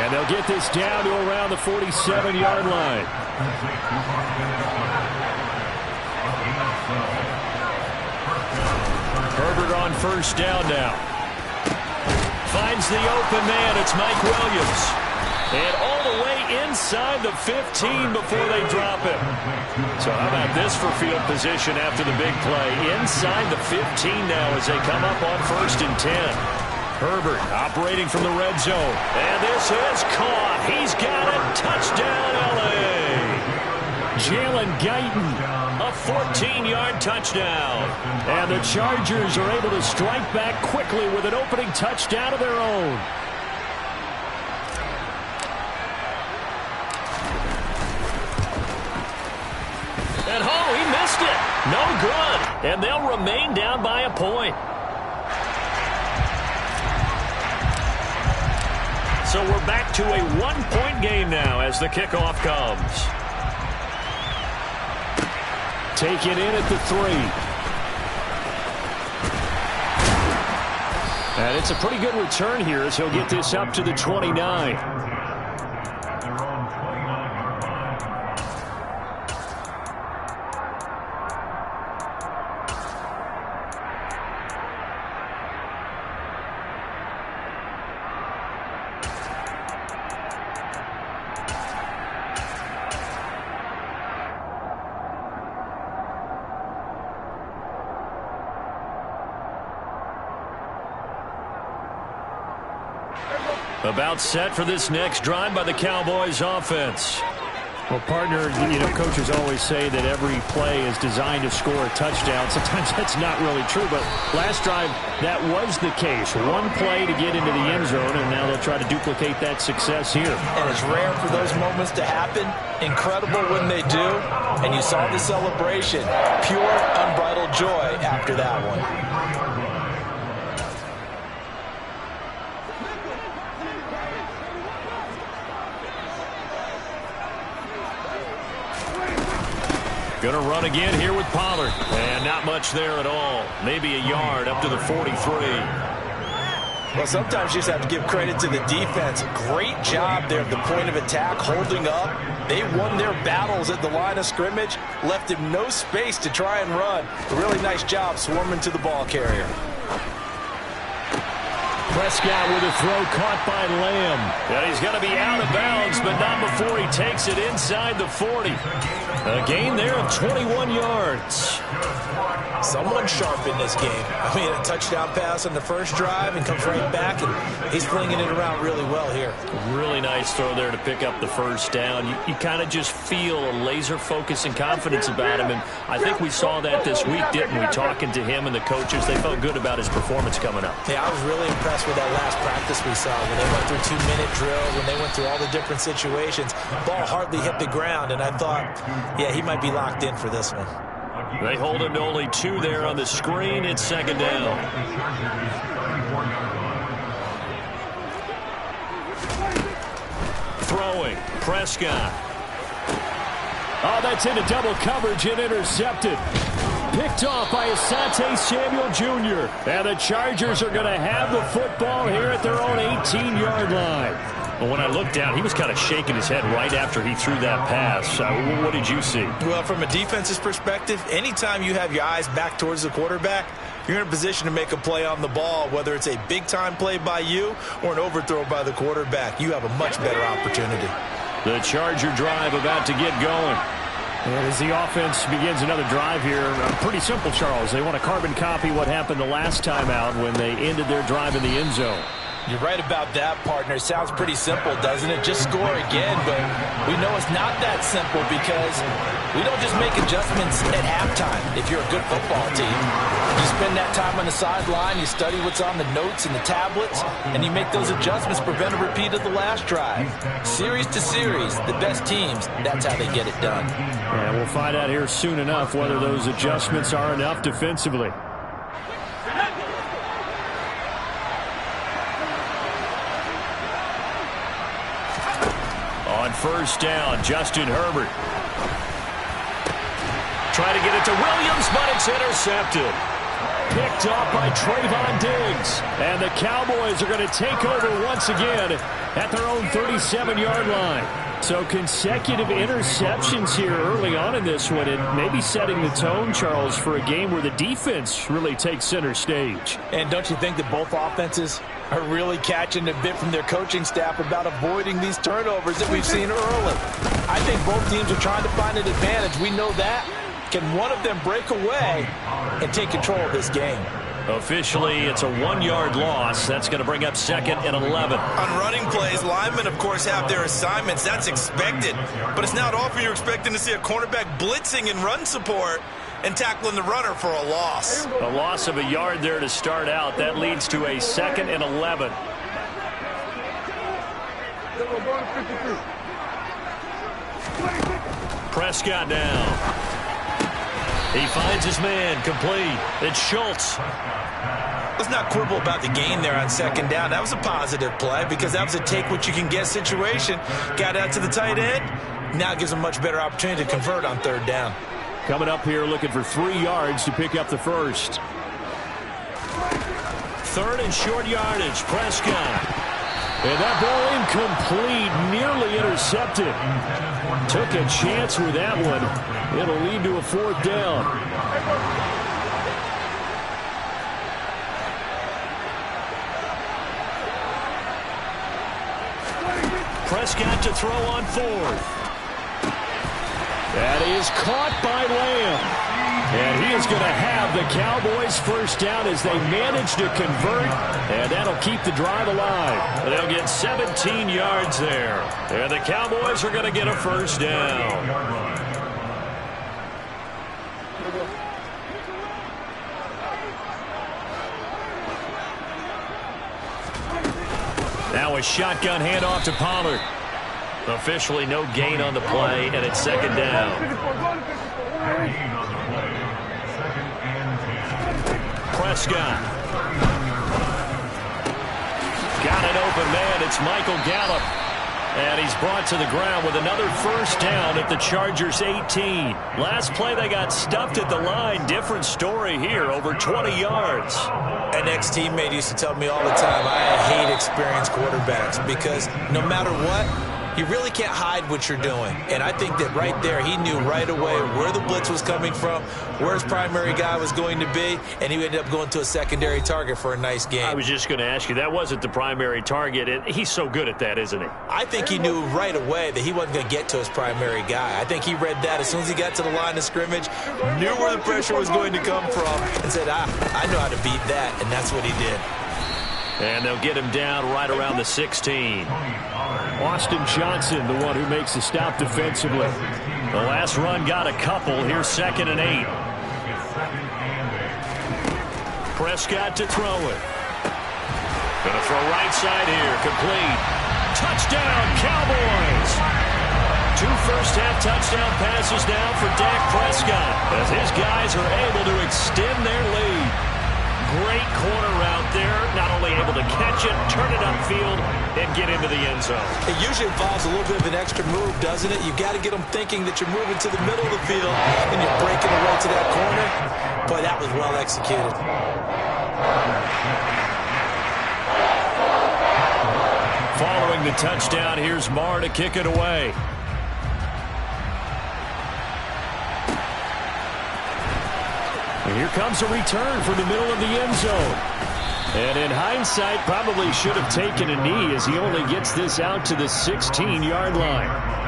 And they'll get this down to around the 47-yard line. Herbert on 1st down now. Finds the open man. It's Mike Williams. And all the way inside the 15 before they drop him. So how about this for field position after the big play? Inside the 15 now as they come up on 1st and 10. Herbert operating from the red zone. And this is caught. He's got it. Touchdown, L.A. Jalen Guyton. A 14-yard touchdown. And the Chargers are able to strike back quickly with an opening touchdown of their own. And he missed it. No good. And they'll remain down by a point. So we're back to a one-point game now as the kickoff comes. Take it in at the 3. And it's a pretty good return here as he'll get this up to the 29. About set for this next drive by the Cowboys offense. Well, partner, coaches always say that every play is designed to score a touchdown. Sometimes that's not really true, but last drive, that was the case. One play to get into the end zone, and now they'll try to duplicate that success here. And it's rare for those moments to happen. Incredible when they do. And you saw the celebration. Pure, unbridled joy after that one. Going to run again here with Pollard. And not much there at all. Maybe a yard up to the 43. Well, sometimes you just have to give credit to the defense. Great job there at the point of attack, holding up. They won their battles at the line of scrimmage, left him no space to try and run. A really nice job swarming to the ball carrier. Prescott with a throw caught by Lamb. And he's going to be out of bounds, but not before he takes it inside the 40. A gain there of 21 yards. Someone sharp in this game. I mean, a touchdown pass on the first drive and comes right back, and he's flinging it around really well here. Really nice throw there to pick up the first down. You kind of just feel a laser focus and confidence about him, and I think we saw that this week, didn't we? Talking to him and the coaches, they felt good about his performance coming up. Yeah, I was really impressed with that last practice we saw when they went through 2-minute drills, when they went through all the different situations. Ball hardly hit the ground, and I thought, yeah, he might be locked in for this one. They hold him to only 2 there on the screen. It's second down. Throwing, Prescott. Oh, that's into double coverage and intercepted. Picked off by Asante Samuel Jr. And the Chargers are going to have the football here at their own 18-yard line. Well, when I looked down, he was kind of shaking his head right after he threw that pass. What did you see? Well, from a defense's perspective, anytime you have your eyes back towards the quarterback, you're in a position to make a play on the ball, whether it's a big-time play by you or an overthrow by the quarterback. You have a much better opportunity. The Charger drive about to get going. And as the offense begins another drive here, pretty simple, Charles. They want to carbon copy what happened the last time out when they ended their drive in the end zone. You're right about that, partner. Sounds pretty simple, doesn't it? Just score again, but we know it's not that simple because we don't just make adjustments at halftime if you're a good football team. You spend that time on the sideline, you study what's on the notes and the tablets, and you make those adjustments, prevent a repeat of the last drive. Series to series, the best teams, that's how they get it done. And we'll find out here soon enough whether those adjustments are enough defensively. On first down, Justin Herbert. Try to get it to Williams, but it's intercepted. Picked off by Trayvon Diggs. And the Cowboys are going to take over once again at their own 37-yard line. So consecutive interceptions here early on in this one, and maybe setting the tone, Charles, for a game where the defense really takes center stage. And don't you think that both offenses are really catching a bit from their coaching staff about avoiding these turnovers that we've seen early? I think both teams are trying to find an advantage. We know that. Can one of them break away and take control of this game? Officially, it's a 1-yard loss. That's going to bring up second and 11. On running plays, linemen, of course, have their assignments. That's expected. But it's not often you're expecting to see a cornerback blitzing in run support and tackling the runner for a loss. A loss of a yard there to start out. That leads to a second and 11. Prescott now. He finds his man, complete. It's Schultz. Let's not quibble about the gain there on second down. That was a positive play because that was a take-what-you-can-get situation. Got out to the tight end. Now it gives him a much better opportunity to convert on third down. Coming up here looking for 3 yards to pick up the first. Third and short yardage, Prescott. And that ball incomplete, nearly intercepted. Took a chance with that one. It'll lead to a 4th down. Prescott to throw on 4th. That is caught by Lamb. And he is going to have the Cowboys first down as they manage to convert, and that'll keep the drive alive. They'll get 17 yards there, and the Cowboys are going to get a first down. Now a shotgun handoff to Pollard. Officially no gain on the play, and it's second down. Prescott. Got an open man. It's Michael Gallup. And he's brought to the ground with another first down at the Chargers' 18. Last play they got stuffed at the line. Different story here, over 20 yards. An ex-teammate used to tell me all the time, I hate experienced quarterbacks because no matter what, you really can't hide what you're doing. And I think that right there, he knew right away where the blitz was coming from, where his primary guy was going to be, and he ended up going to a secondary target for a nice game. I was just going to ask you, that wasn't the primary target. He's so good at that, isn't he? I think he knew right away that he wasn't going to get to his primary guy. I think he read that as soon as he got to the line of scrimmage, knew where the pressure was going to come from, and said, I know how to beat that, and that's what he did. And they'll get him down right around the 16. Austin Johnson, the one who makes the stop defensively. The last run got a couple. Here's 2nd and 8. Prescott to throw it. Gonna throw right side here. Complete. Touchdown, Cowboys! 2 first-half touchdown passes now for Dak Prescott as his guys are able to extend their lead. Great corner route there. Not only able to catch it, turn it upfield, and get into the end zone. It usually involves a little bit of an extra move, doesn't it? You've got to get them thinking that you're moving to the middle of the field and you're breaking away to that corner. Boy, that was well executed. Following the touchdown, here's Marr to kick it away. And here comes a return from the middle of the end zone. And in hindsight, probably should have taken a knee as he only gets this out to the 16-yard line.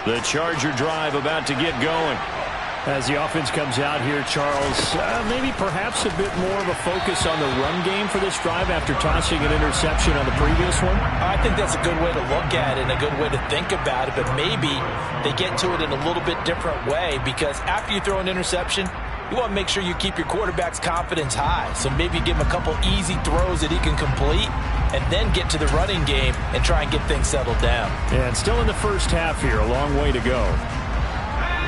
The Charger drive about to get going. As the offense comes out here, Charles, maybe perhaps a bit more of a focus on the run game for this drive after tossing an interception on the previous one? I think that's a good way to look at it and a good way to think about it, but maybe they get to it in a little bit different way because after you throw an interception, you want to make sure you keep your quarterback's confidence high. So maybe give him a couple easy throws that he can complete and then get to the running game and try and get things settled down. And still in the first half here, a long way to go.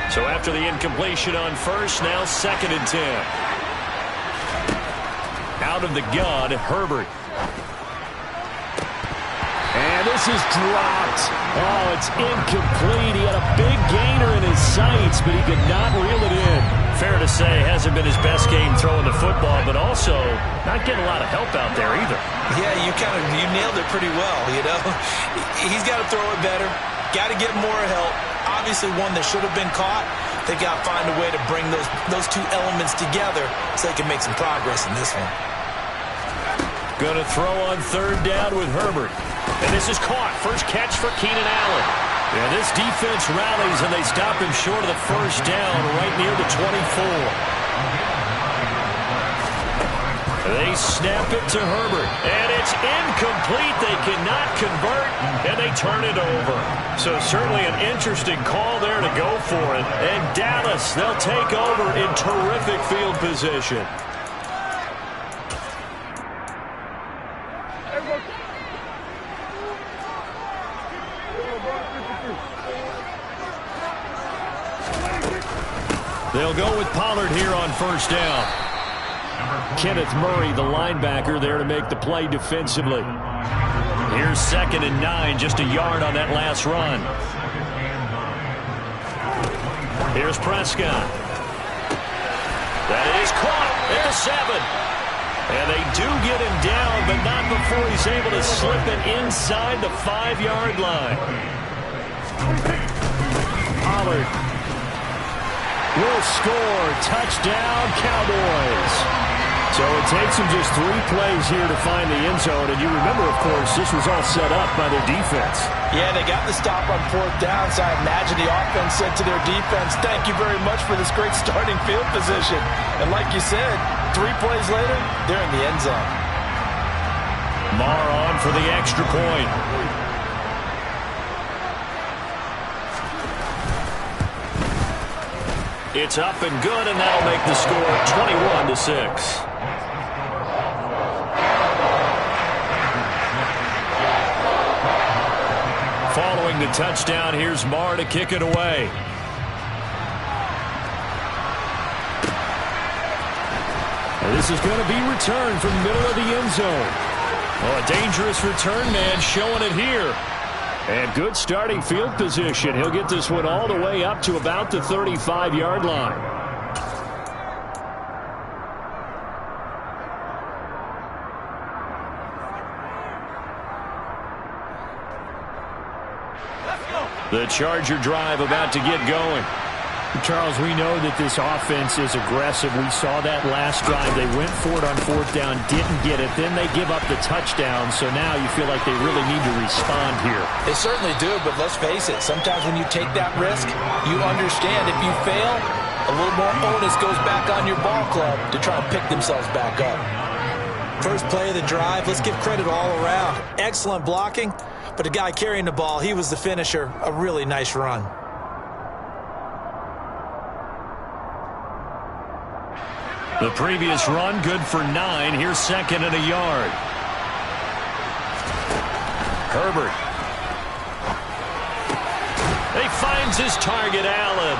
So after the incompletion on first, now 2nd and 10. Out of the gun, Herbert. And this is dropped. Oh, it's incomplete. He had a big gainer in his sights, but he could not reel it in. Fair to say, hasn't been his best game throwing the football, but also not getting a lot of help out there either. Yeah, you nailed it pretty well, you know. He's got to throw it better. Got to get more help. Obviously one that should have been caught. They got to find a way to bring those two elements together so they can make some progress in this one. Gonna throw on 3rd down with Herbert. And this is caught. First catch for Keenan Allen. And this defense rallies, and they stop him short of the first down right near the 24. They snap it to Herbert, and it's incomplete. They cannot convert, and they turn it over. So certainly an interesting call there to go for it. And Dallas, they'll take over in terrific field position. They'll go with Pollard here on first down. Kenneth Murray, the linebacker, there to make the play defensively. Here's 2nd and 9, just a yard on that last run. Here's Prescott. That is caught at the 7. And they do get him down, but not before he's able to slip it inside the 5-yard line. Pollard will score. Touchdown, Cowboys. So it takes them just 3 plays here to find the end zone. And you remember, of course, this was all set up by their defense. Yeah, they got the stop on 4th down, so I imagine the offense said to their defense, thank you very much for this great starting field position. And like you said, 3 plays later, they're in the end zone. Maher on for the extra point. It's up and good, and that'll make the score 21-6. Following the touchdown, here's Maher to kick it away. And this is going to be returned from the middle of the end zone. Oh, a dangerous return man showing it here. And good starting field position. He'll get this one all the way up to about the 35-yard line. The Charger drive about to get going. Charles, we know that this offense is aggressive. We saw that last drive. They went for it on 4th down, didn't get it. Then they give up the touchdown. So now you feel like they really need to respond here. They certainly do, but let's face it. Sometimes when you take that risk, you understand if you fail, a little more onus goes back on your ball club to try and pick themselves back up. First play of the drive, let's give credit all around. Excellent blocking, but the guy carrying the ball, he was the finisher. A really nice run. The previous run, good for 9. Here's 2nd and a yard. Herbert. He finds his target, Allen.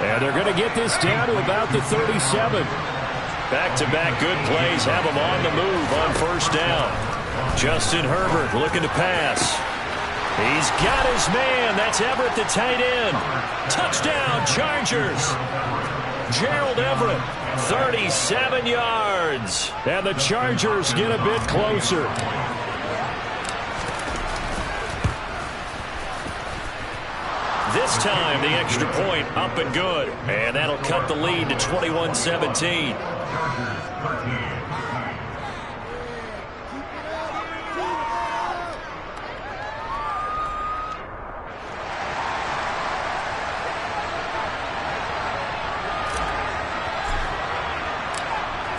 And they're going to get this down to about the 37. Back-to-back good plays have him on the move on 1st down. Justin Herbert looking to pass. He's got his man. That's Everett, the tight end. Touchdown, Chargers. Gerald Everett, 37 yards. And the Chargers get a bit closer. This time, the extra point up and good. And that'll cut the lead to 21-17.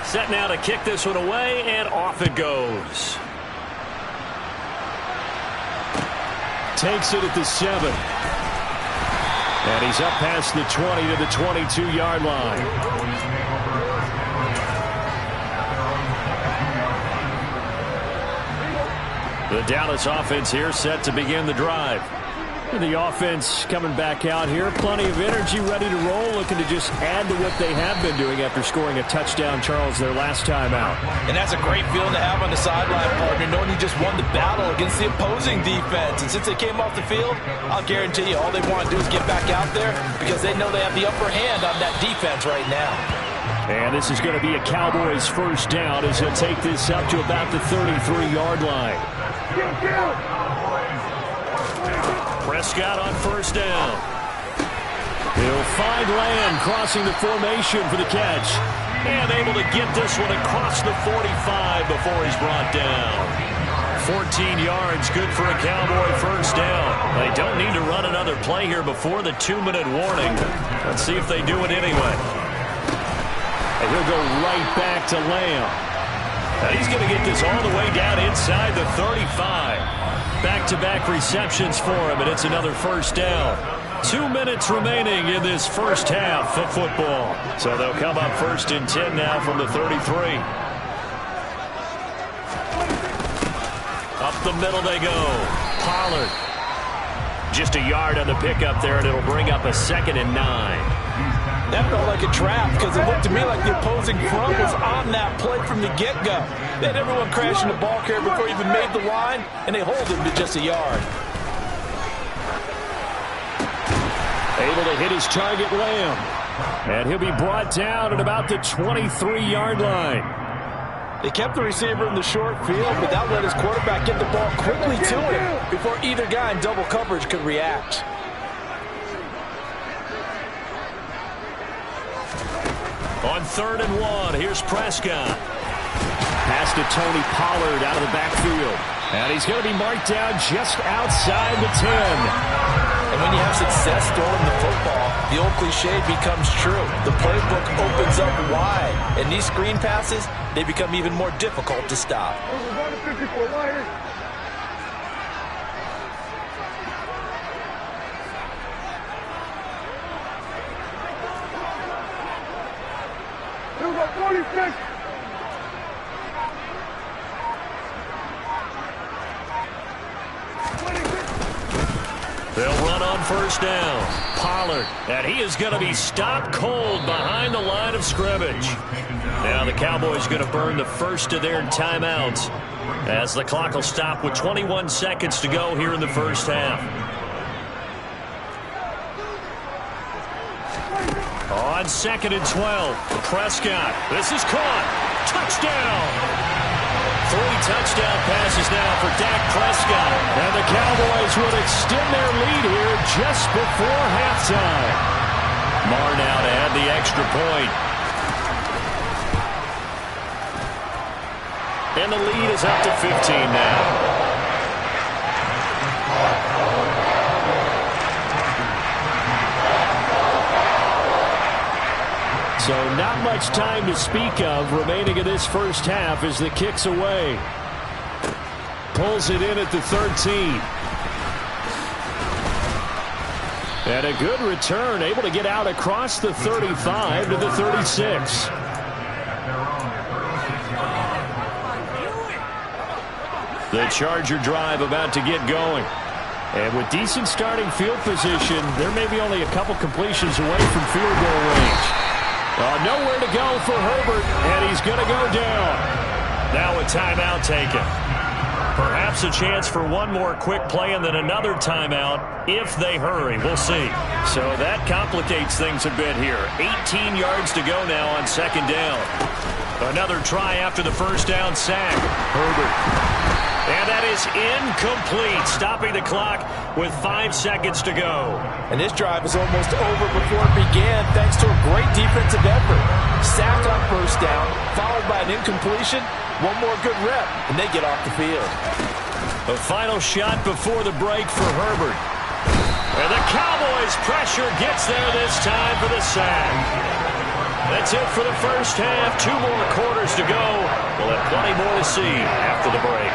Set now to kick this one away, and off it goes. Takes it at the 7. And he's up past the 20 to the 22-yard line. The Dallas offense here set to begin the drive. The offense coming back out here. Plenty of energy, ready to roll, looking to just add to what they have been doing after scoring a touchdown, Charles, their last time out. And that's a great feeling to have on the sideline, partner, knowing you just won the battle against the opposing defense. And since they came off the field, I'll guarantee you all they want to do is get back out there because they know they have the upper hand on that defense right now. And this is going to be a Cowboys first down as he'll take this up to about the 33-yard line. Prescott on 1st down. He'll find Lamb crossing the formation for the catch. And able to get this one across the 45 before he's brought down. 14 yards, good for a Cowboy first down. They don't need to run another play here before the 2-minute warning. Let's see if they do it anyway. And he'll go right back to Lamb. And he's going to get this all the way down inside the 35. Back-to-back receptions for him, and it's another first down. 2 minutes remaining in this first half of football. So they'll come up 1st and 10 now from the 33. Up the middle they go. Pollard. Just a yard on the pickup there, and it'll bring up a 2nd and 9. That felt like a trap because it looked to me like the opposing front was on that play from the get-go. They had everyone crashing the ball carrier before he even made the line, and they hold him to just a yard. Able to hit his target, Lamb. And he'll be brought down at about the 23-yard line. They kept the receiver in the short field, but that let his quarterback get the ball quickly to him before either guy in double coverage could react. On 3rd and 1, here's Prescott. Pass to Tony Pollard out of the backfield. And he's going to be marked down just outside the 10. And when you have success throwing the football, the old cliche becomes true. The playbook opens up wide. And these screen passes, they become even more difficult to stop. They'll run on 1st down. Pollard, and he is going to be stopped cold behind the line of scrimmage. Now the Cowboys going to burn the first of their timeouts as the clock will stop with 21 seconds to go here in the first half. On 2nd and 12, Prescott. This is caught. Touchdown. 3 touchdown passes now for Dak Prescott. And the Cowboys would extend their lead here just before halftime. Marr now to add the extra point. And the lead is up to 15 now. So not much time to speak of remaining in this first half as the kick's away. Pulls it in at the 13. And a good return, able to get out across the 35 to the 36. The Charger drive about to get going. And with decent starting field position, there may be only a couple completions away from field goal range. Nowhere to go for Herbert, and he's going to go down. Now a timeout taken. Perhaps a chance for one more quick play and then another timeout if they hurry. We'll see. So that complicates things a bit here. 18 yards to go now on 2nd down. Another try after the first down sack. Herbert. And that is incomplete, stopping the clock with 5 seconds to go. And this drive is almost over before it began thanks to a great defensive effort. Sack on 1st down, followed by an incompletion, one more good rep, and they get off the field. A final shot before the break for Herbert. And the Cowboys' pressure gets there this time for the sack. That's it for the first half. 2 more quarters to go. We'll have plenty more to see after the break.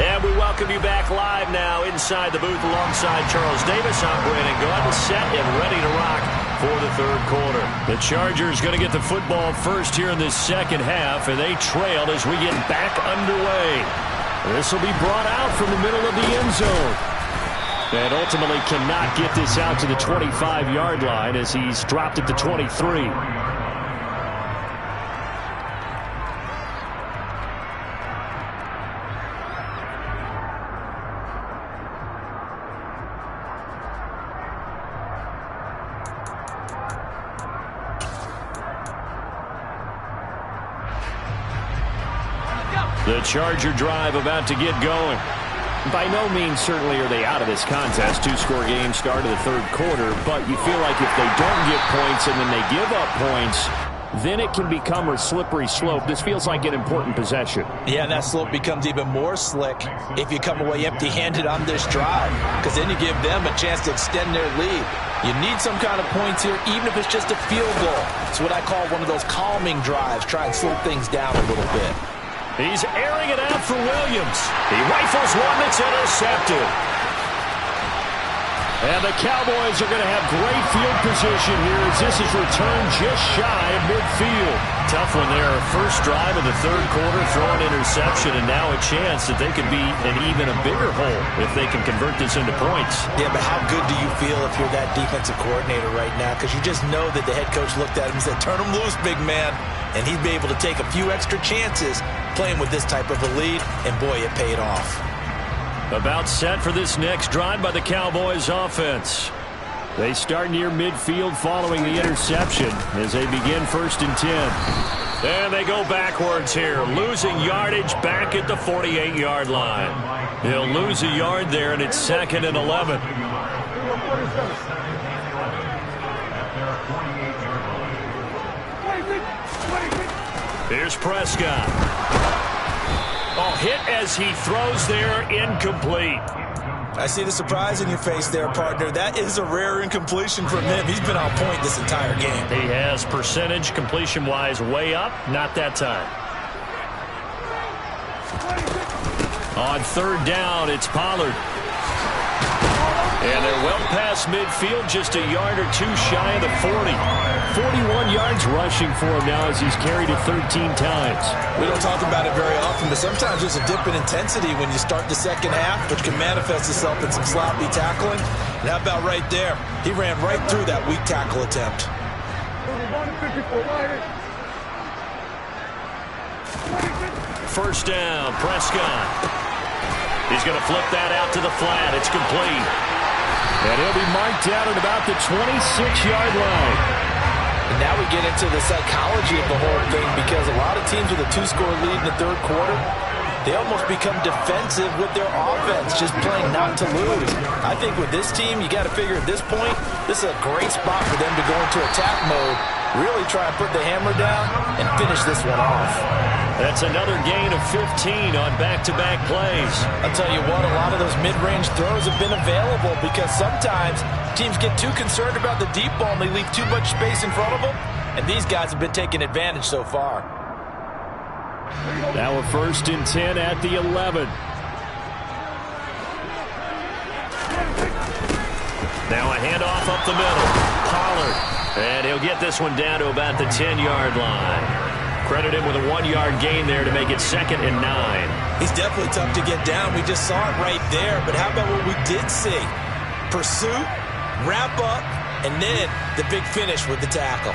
And we welcome you back live now inside the booth alongside Charles Davis. I'm Brandon Gaudin, set and ready to rock for the 3rd quarter. The Chargers going to get the football first here in this 2nd half, and they trail as we get back underway. This will be brought out from the middle of the end zone. And ultimately cannot get this out to the 25-yard line as he's dropped at the 23. The Charger drive about to get going. By no means certainly are they out of this contest. 2-score game start of the 3rd quarter, but you feel like if they don't get points and then they give up points, then it can become a slippery slope. This feels like an important possession. Yeah, and that slope becomes even more slick if you come away empty-handed on this drive, because then you give them a chance to extend their lead. You need some kind of points here, even if it's just a field goal. It's what I call one of those calming drives. Try and slow things down a little bit. He's airing it out for Williams. He rifles one that's intercepted. And the Cowboys are going to have great field position here as this is returned just shy of midfield. Tough one there. First drive of the third quarter, throw an interception, and now a chance that they could be in even a bigger hole if they can convert this into points. Yeah, but how good do you feel if you're that defensive coordinator right now? Because you just know that the head coach looked at him and said, turn him loose, big man. And he'd be able to take a few extra chances playing with this type of a lead, and boy, it paid off. About set for this next drive by the Cowboys offense. They start near midfield following the interception as they begin 1st and 10. And they go backwards here, losing yardage back at the 48-yard line. They'll lose a yard there, and it's 2nd and 11. Here's Prescott. Oh, hit as he throws there, incomplete. I see the surprise in your face there, partner. That is a rare incompletion from him. He's been on point this entire game. He has percentage completion-wise way up, not that time. On 3rd down, it's Pollard. And they're well past midfield, just a yard or two shy of the 40. 41 yards rushing for him now as he's carried it 13 times. We don't talk about it very often, but sometimes there's a dip in intensity when you start the second half, which can manifest itself in some sloppy tackling. And how about right there? He ran right through that weak tackle attempt. First down, Prescott. He's going to flip that out to the flat. It's complete. And he'll be marked down at about the 26-yard line. And now we get into the psychology of the whole thing, because a lot of teams with a 2-score lead in the third quarter, they almost become defensive with their offense, just playing not to lose. I think with this team, you got to figure at this point, this is a great spot for them to go into attack mode, really try and put the hammer down and finish this one off. That's another gain of 15 on back-to-back plays. I'll tell you what, a lot of those mid-range throws have been available, because sometimes teams get too concerned about the deep ball and they leave too much space in front of them, and these guys have been taking advantage so far. Now a 1st and 10 at the 11. Now a handoff up the middle. Pollard. And he'll get this one down to about the 10-yard line. Credit him with a 1-yard gain there to make it 2nd and 9. He's definitely tough to get down. We just saw it right there. But how about what we did see? Pursuit, wrap up, and then the big finish with the tackle.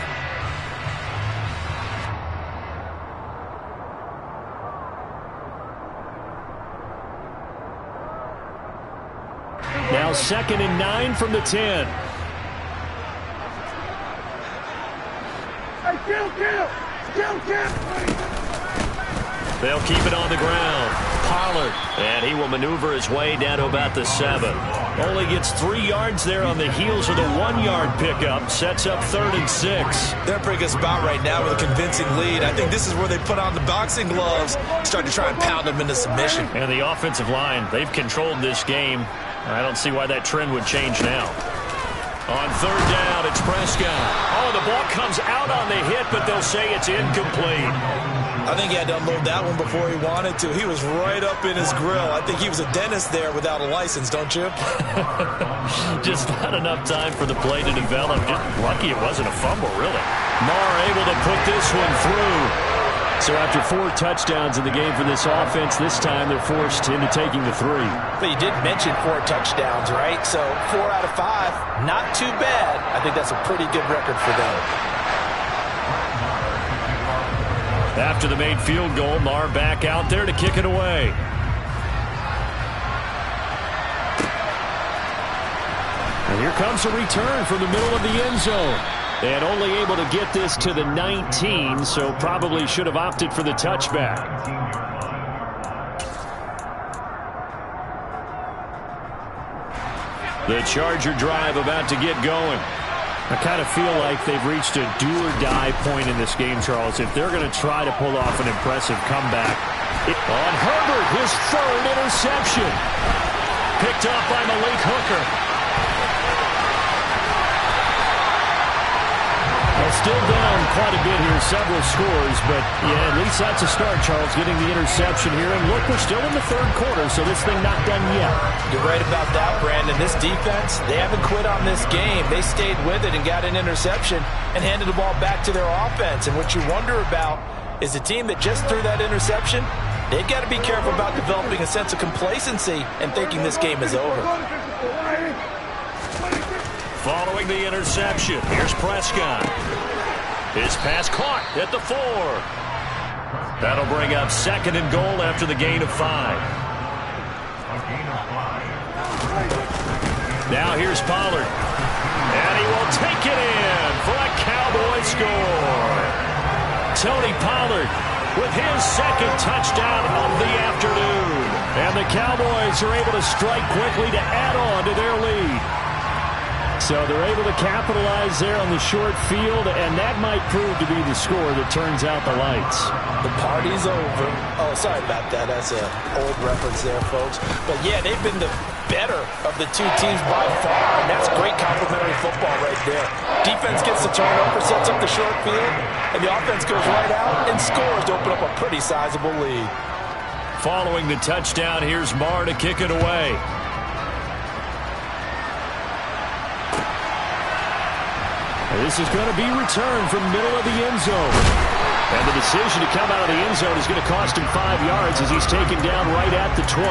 Now 2nd and 9 from the 10. They'll keep it on the ground. Pollard, and he will maneuver his way down to about the 7. Only gets 3 yards there on the heels of the 1-yard pickup. Sets up 3rd and 6. They're in a pretty good spot right now with a convincing lead. I think this is where they put on the boxing gloves, start to try and pound them into submission. And the offensive line, they've controlled this game. I don't see why that trend would change now. On 3rd down, it's Prescott. Oh, the ball comes out on the hit, but they'll say it's incomplete. I think he had to unload that one before he wanted to. He was right up in his grill. I think he was a dentist there without a license, don't you? Just not enough time for the play to develop. Just lucky it wasn't a fumble, really. Marr able to put this one through. So after 4 touchdowns in the game for this offense, this time they're forced into taking the 3. But you did mention 4 touchdowns, right? So 4 out of 5, not too bad. I think that's a pretty good record for them. After the made field goal, Marr back out there to kick it away. And here comes a return from the middle of the end zone. And only able to get this to the 19, so probably should have opted for the touchback. The Charger drive about to get going. I kind of feel like they've reached a do-or-die point in this game, Charles. If they're going to try to pull off an impressive comeback. On Herbert, his 3rd interception. Picked up by Malik Hooker. still down quite a bit here, several scores, but yeah, at least that's a start, Charles, getting the interception here. And look, we're still in the third quarter, so this thing not done yet. You're right about that, Brandon. This defense, they haven't quit on this game. They stayed with it and got an interception and handed the ball back to their offense. And what you wonder about is the team that just threw that interception, they've got to be careful about developing a sense of complacency and thinking this game is over. Following the interception, here's Prescott. His pass caught at the 4. That'll bring up 2nd and goal after the gain of 5. Now here's Pollard. And he will take it in for a Cowboy score. Tony Pollard with his 2nd touchdown of the afternoon. And the Cowboys are able to strike quickly to add on to their lead. So they're able to capitalize there on the short field, and that might prove to be the score that turns out the lights. The party's over. Oh, sorry about that. That's an old reference there, folks. But, yeah, they've been the better of the two teams by far, and that's great complementary football right there. Defense gets the turnover, sets up the short field, and the offense goes right out and scores to open up a pretty sizable lead. Following the touchdown, here's Marr to kick it away. This is going to be returned from middle of the end zone. And the decision to come out of the end zone is going to cost him 5 yards as he's taken down right at the 20.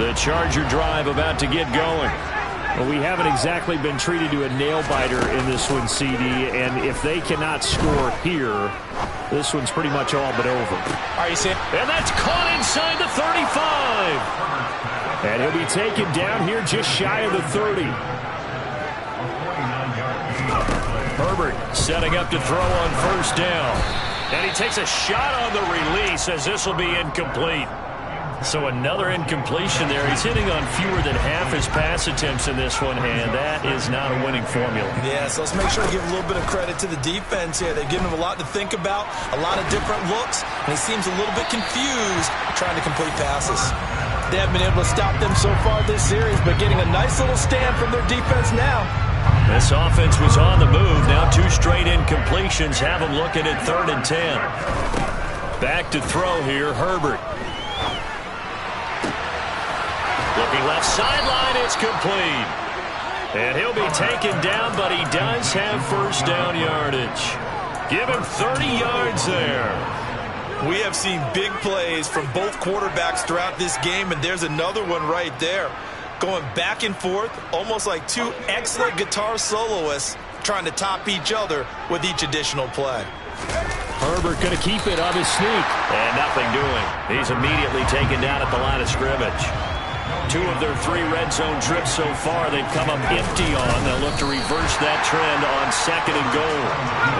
The Charger drive about to get going. Well, we haven't exactly been treated to a nail-biter in this one, CD, and if they cannot score here, this one's pretty much all but over. Are you seeing? And that's caught inside the 35. And he'll be taken down here just shy of the 30. Herbert setting up to throw on 1st down. And he takes a shot on the release as this will be incomplete. So another incompletion there. He's hitting on fewer than half his pass attempts in this one, and that is not a winning formula. Yeah, so let's make sure to give a little bit of credit to the defense here. They've given him a lot to think about, a lot of different looks, and he seems a little bit confused trying to complete passes. They haven't been able to stop them so far this series, but getting a nice little stand from their defense now. This offense was on the move. Now 2 straight incompletions have them looking at 3rd and 10. Back to throw here, Herbert. Looking left sideline, it's complete. And he'll be taken down, but he does have 1st down yardage. Give him 30 yards there. We have seen big plays from both quarterbacks throughout this game, and there's another one right there. Going back and forth, almost like 2 excellent guitar soloists trying to top each other with each additional play. Herbert going to keep it on his sneak. And nothing doing. He's immediately taken down at the line of scrimmage. 2 of their 3 red zone trips so far they've come up empty on. They'll look to reverse that trend on 2nd and goal.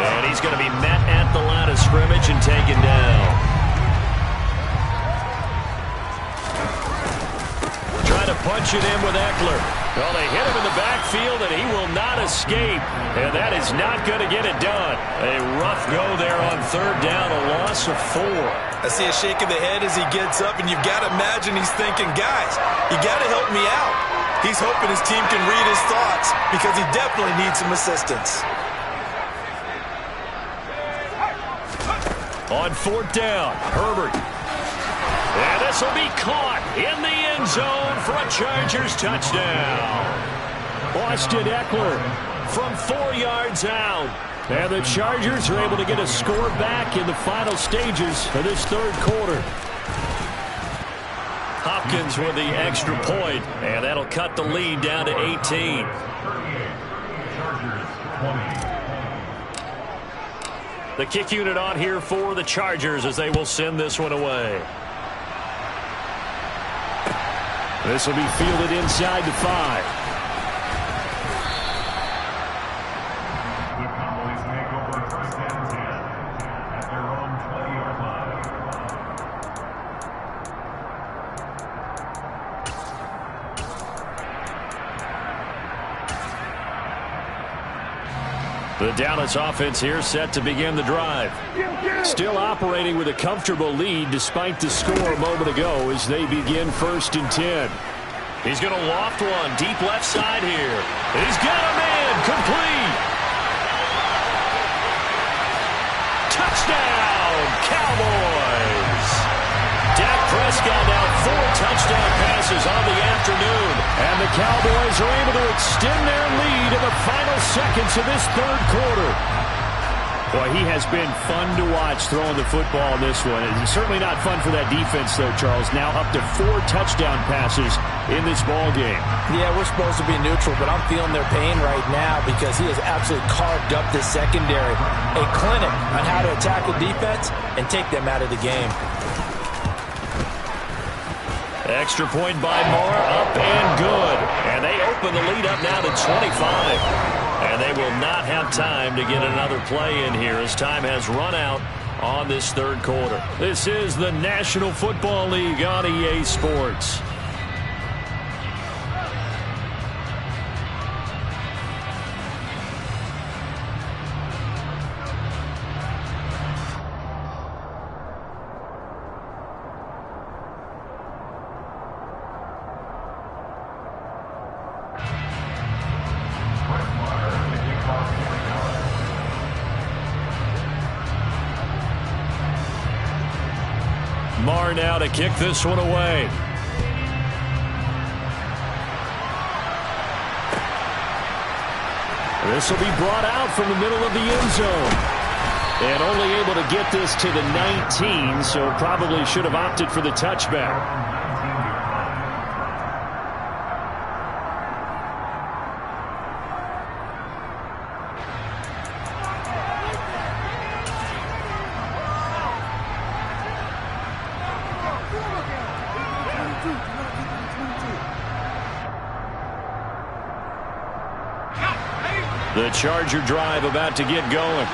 And he's going to be met at the line of scrimmage and taken down. Trying to punch it in with Eckler. Well, they hit him in the backfield, and he will not escape. And that is not going to get it done. A rough go there on 3rd down, a loss of 4. I see a shake of the head as he gets up, and you've got to imagine he's thinking, guys, you got to help me out. He's hoping his team can read his thoughts because he definitely needs some assistance. On 4th down, Herbert. And this will be caught in the end zone for a Chargers touchdown. Austin Eckler from 4 yards out. And the Chargers are able to get a score back in the final stages of this 3rd quarter. Hopkins with the extra point, and that'll cut the lead down to 18. The kick unit on here for the Chargers as they will send this one away. This will be fielded inside the 5. The Dallas offense here set to begin the drive. Still operating with a comfortable lead despite the score a moment ago as they begin 1st and 10. He's going to loft one deep left side here. He's got a man complete. Touchdown, Cowboys. Dak Prescott now 4 touchdown passes on the afternoon. And the Cowboys are able to extend their lead in the final seconds of this third quarter. Boy, he has been fun to watch throwing the football in this one. It's certainly not fun for that defense, though, Charles. Now up to 4 touchdown passes in this ball game. Yeah, we're supposed to be neutral, but I'm feeling their pain right now because he has absolutely carved up this secondary. A clinic on how to attack a defense and take them out of the game. Extra point by Moore, up and good. And they open the lead up now to 25. And they will not have time to get another play in here as time has run out on this third quarter. This is the National Football League on EA Sports. Marr now to kick this one away. This will be brought out from the middle of the end zone. And only able to get this to the 19, so probably should have opted for the touchback. The Charger drive about to get going.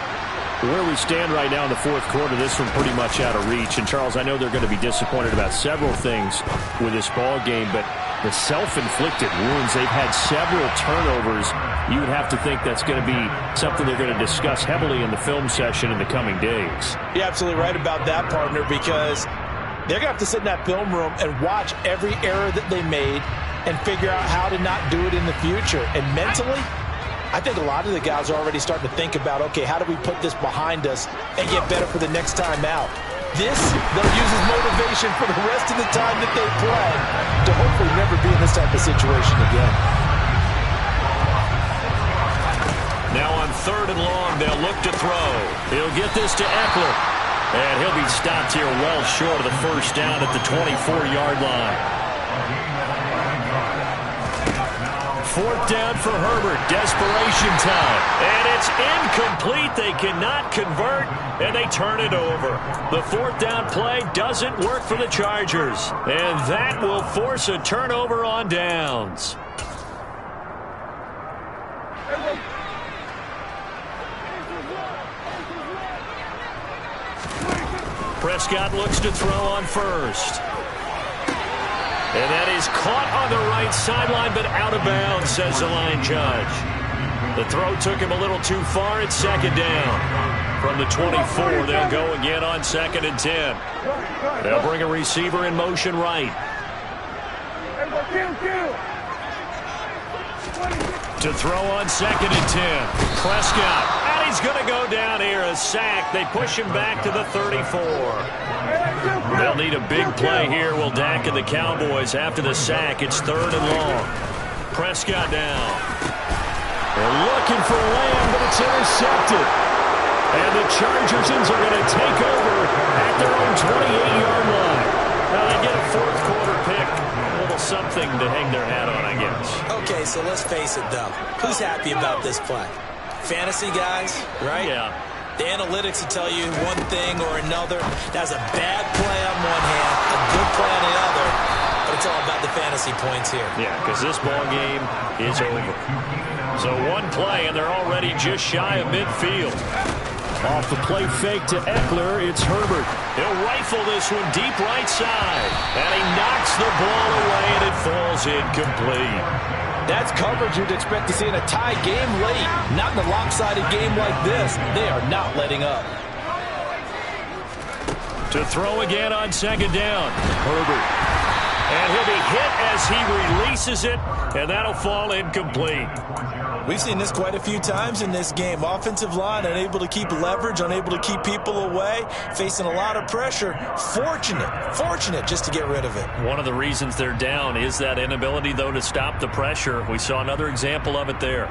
Where we stand right now in the fourth quarter, this one pretty much out of reach. And, Charles, I know they're going to be disappointed about several things with this ball game, but the self-inflicted wounds, they've had several turnovers. You would have to think that's going to be something they're going to discuss heavily in the film session in the coming days. You're absolutely right about that, partner, because they're going to have to sit in that film room and watch every error that they made and figure out how to not do it in the future. And mentally, I think a lot of the guys are already starting to think about, okay, how do we put this behind us and get better for the next time out? This, they'll use as motivation for the rest of the time that they play to hopefully never be in this type of situation again. Now on 3rd and long, they'll look to throw. He'll get this to Eckler. And he'll be stopped here well short of the first down at the 24-yard line. 4th down for Herbert. Desperation time. And it's incomplete. They cannot convert, and they turn it over. The 4th down play doesn't work for the Chargers. And that will force a turnover on downs. Prescott looks to throw on first. And that is caught on the right sideline, but out of bounds, says the line judge. The throw took him a little too far. It's 2nd down. From the 24, they'll go again on 2nd and 10. They'll bring a receiver in motion right. To throw on 2nd and 10. Prescott. And he's going to go down here. A sack. They push him back to the 34. They'll need a big play here, will Dak and the Cowboys after the sack. It's 3rd and long. Prescott down. They're looking for Lamb, but it's intercepted. And the Chargers are going to take over at their own 28-yard line. Now they get a 4th quarter pick. A little something to hang their hat on, I guess. Okay, so let's face it, though. Who's happy about this play? Fantasy guys, right? Yeah. The analytics will tell you one thing or another. That's a bad play on one hand, a good play on the other, but it's all about the fantasy points here. Yeah, because this ball game is over. So one play, and they're already just shy of midfield. Off the play fake to Eckler, it's Herbert. He'll rifle this one deep right side, and he knocks the ball away, and it falls incomplete. That's coverage you'd expect to see in a tie game late. Not in a lopsided game like this. They are not letting up. To throw again on 2nd down. Herbert. And he'll be hit as he releases it, and that'll fall incomplete. We've seen this quite a few times in this game. Offensive line unable to keep leverage, unable to keep people away, facing a lot of pressure. Fortunate just to get rid of it. One of the reasons they're down is that inability, though, to stop the pressure. We saw another example of it there.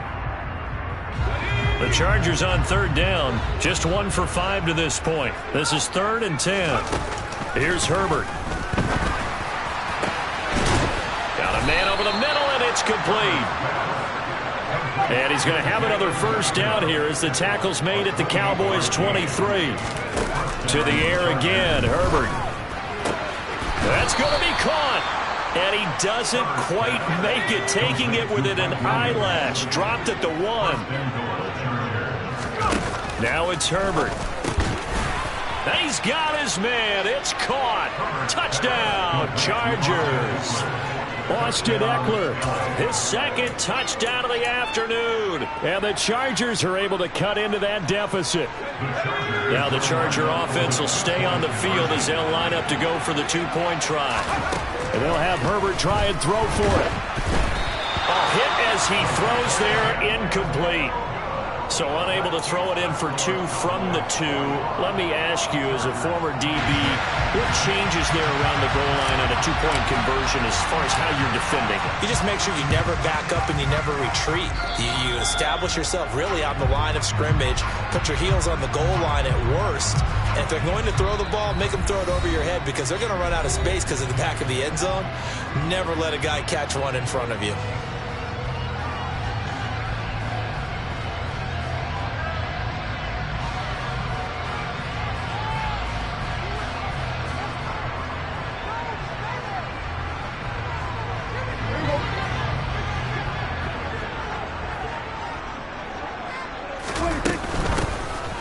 The Chargers on third down, just 1 for 5 to this point. This is 3rd and 10. Here's Herbert. Got a man over the middle, and it's complete. And he's going to have another first down here as the tackle's made at the Cowboys' 23. To the air again, Herbert. That's going to be caught. And he doesn't quite make it, taking it within an eyelash. Dropped at the 1. Now it's Herbert. And he's got his man. It's caught. Touchdown, Chargers. Austin Eckler, his second touchdown of the afternoon. And the Chargers are able to cut into that deficit. Now the Charger offense will stay on the field as they'll line up to go for the 2-point try. And they'll have Herbert try and throw for it. A hit as he throws there, incomplete. So unable to throw it in for 2 from the 2. Let me ask you, as a former DB, what changes there around the goal line on a 2-point conversion as far as how you're defending? You just make sure you never back up and you never retreat. You establish yourself really on the line of scrimmage, put your heels on the goal line at worst. And if they're going to throw the ball, make them throw it over your head because they're going to run out of space because of the back of the end zone. Never let a guy catch one in front of you.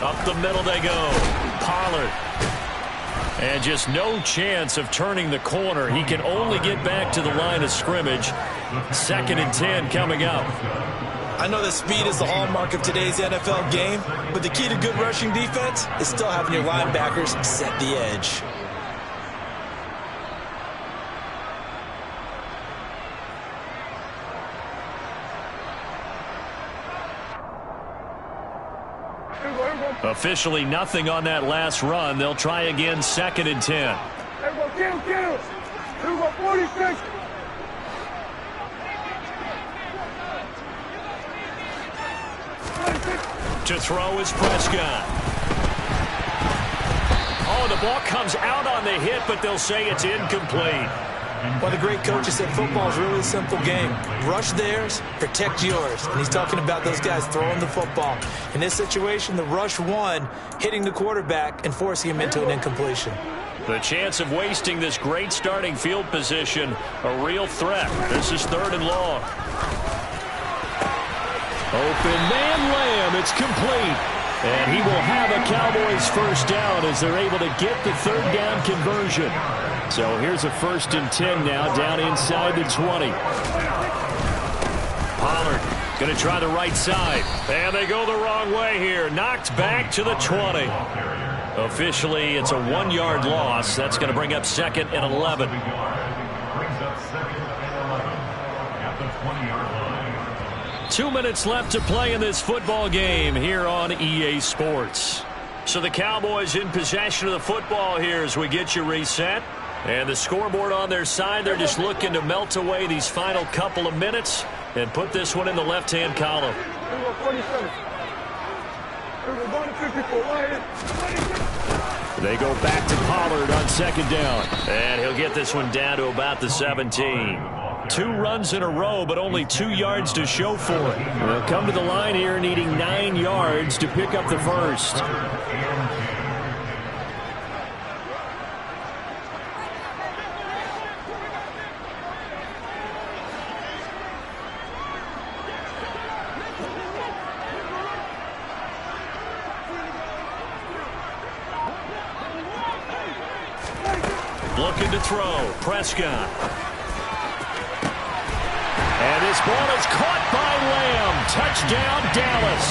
Up the middle they go. Pollard. And just no chance of turning the corner. He can only get back to the line of scrimmage. 2nd and 10 coming up. I know that speed is the hallmark of today's NFL game, but the key to good rushing defense is still having your linebackers set the edge. Officially nothing on that last run. They'll try again, 2nd and 10. Here we go, 46. To throw is Prescott. Oh, the ball comes out on the hit, but they'll say it's incomplete. One of the great coaches said football is really a simple game. Rush theirs, protect yours. And he's talking about those guys throwing the football. In this situation, the rush won, hitting the quarterback and forcing him into an incompletion. The chance of wasting this great starting field position, a real threat. This is 3rd and long. Open man Lamb, it's complete. And he will have a Cowboys first down as they're able to get the 3rd down conversion. So here's a 1st and 10 now, down inside the 20. Pollard going to try the right side. And they go the wrong way here. Knocked back to the 20. Officially, it's a 1-yard loss. That's going to bring up 2nd and 11. Brings up 2nd and 11 at the 20-yard line. 2 minutes left to play in this football game here on EA Sports. So the Cowboys in possession of the football here as we get you reset. And the scoreboard on their side, they're just looking to melt away these final couple of minutes and put this one in the left-hand column. Here we go, 47. Here we go, going to 54. They go back to Pollard on 2nd down. And he'll get this one down to about the 17. 2 runs in a row, but only 2 yards to show for it. They'll come to the line here needing 9 yards to pick up the first. Looking to throw. Prescott. And this ball is caught by Lamb. Touchdown, Dallas.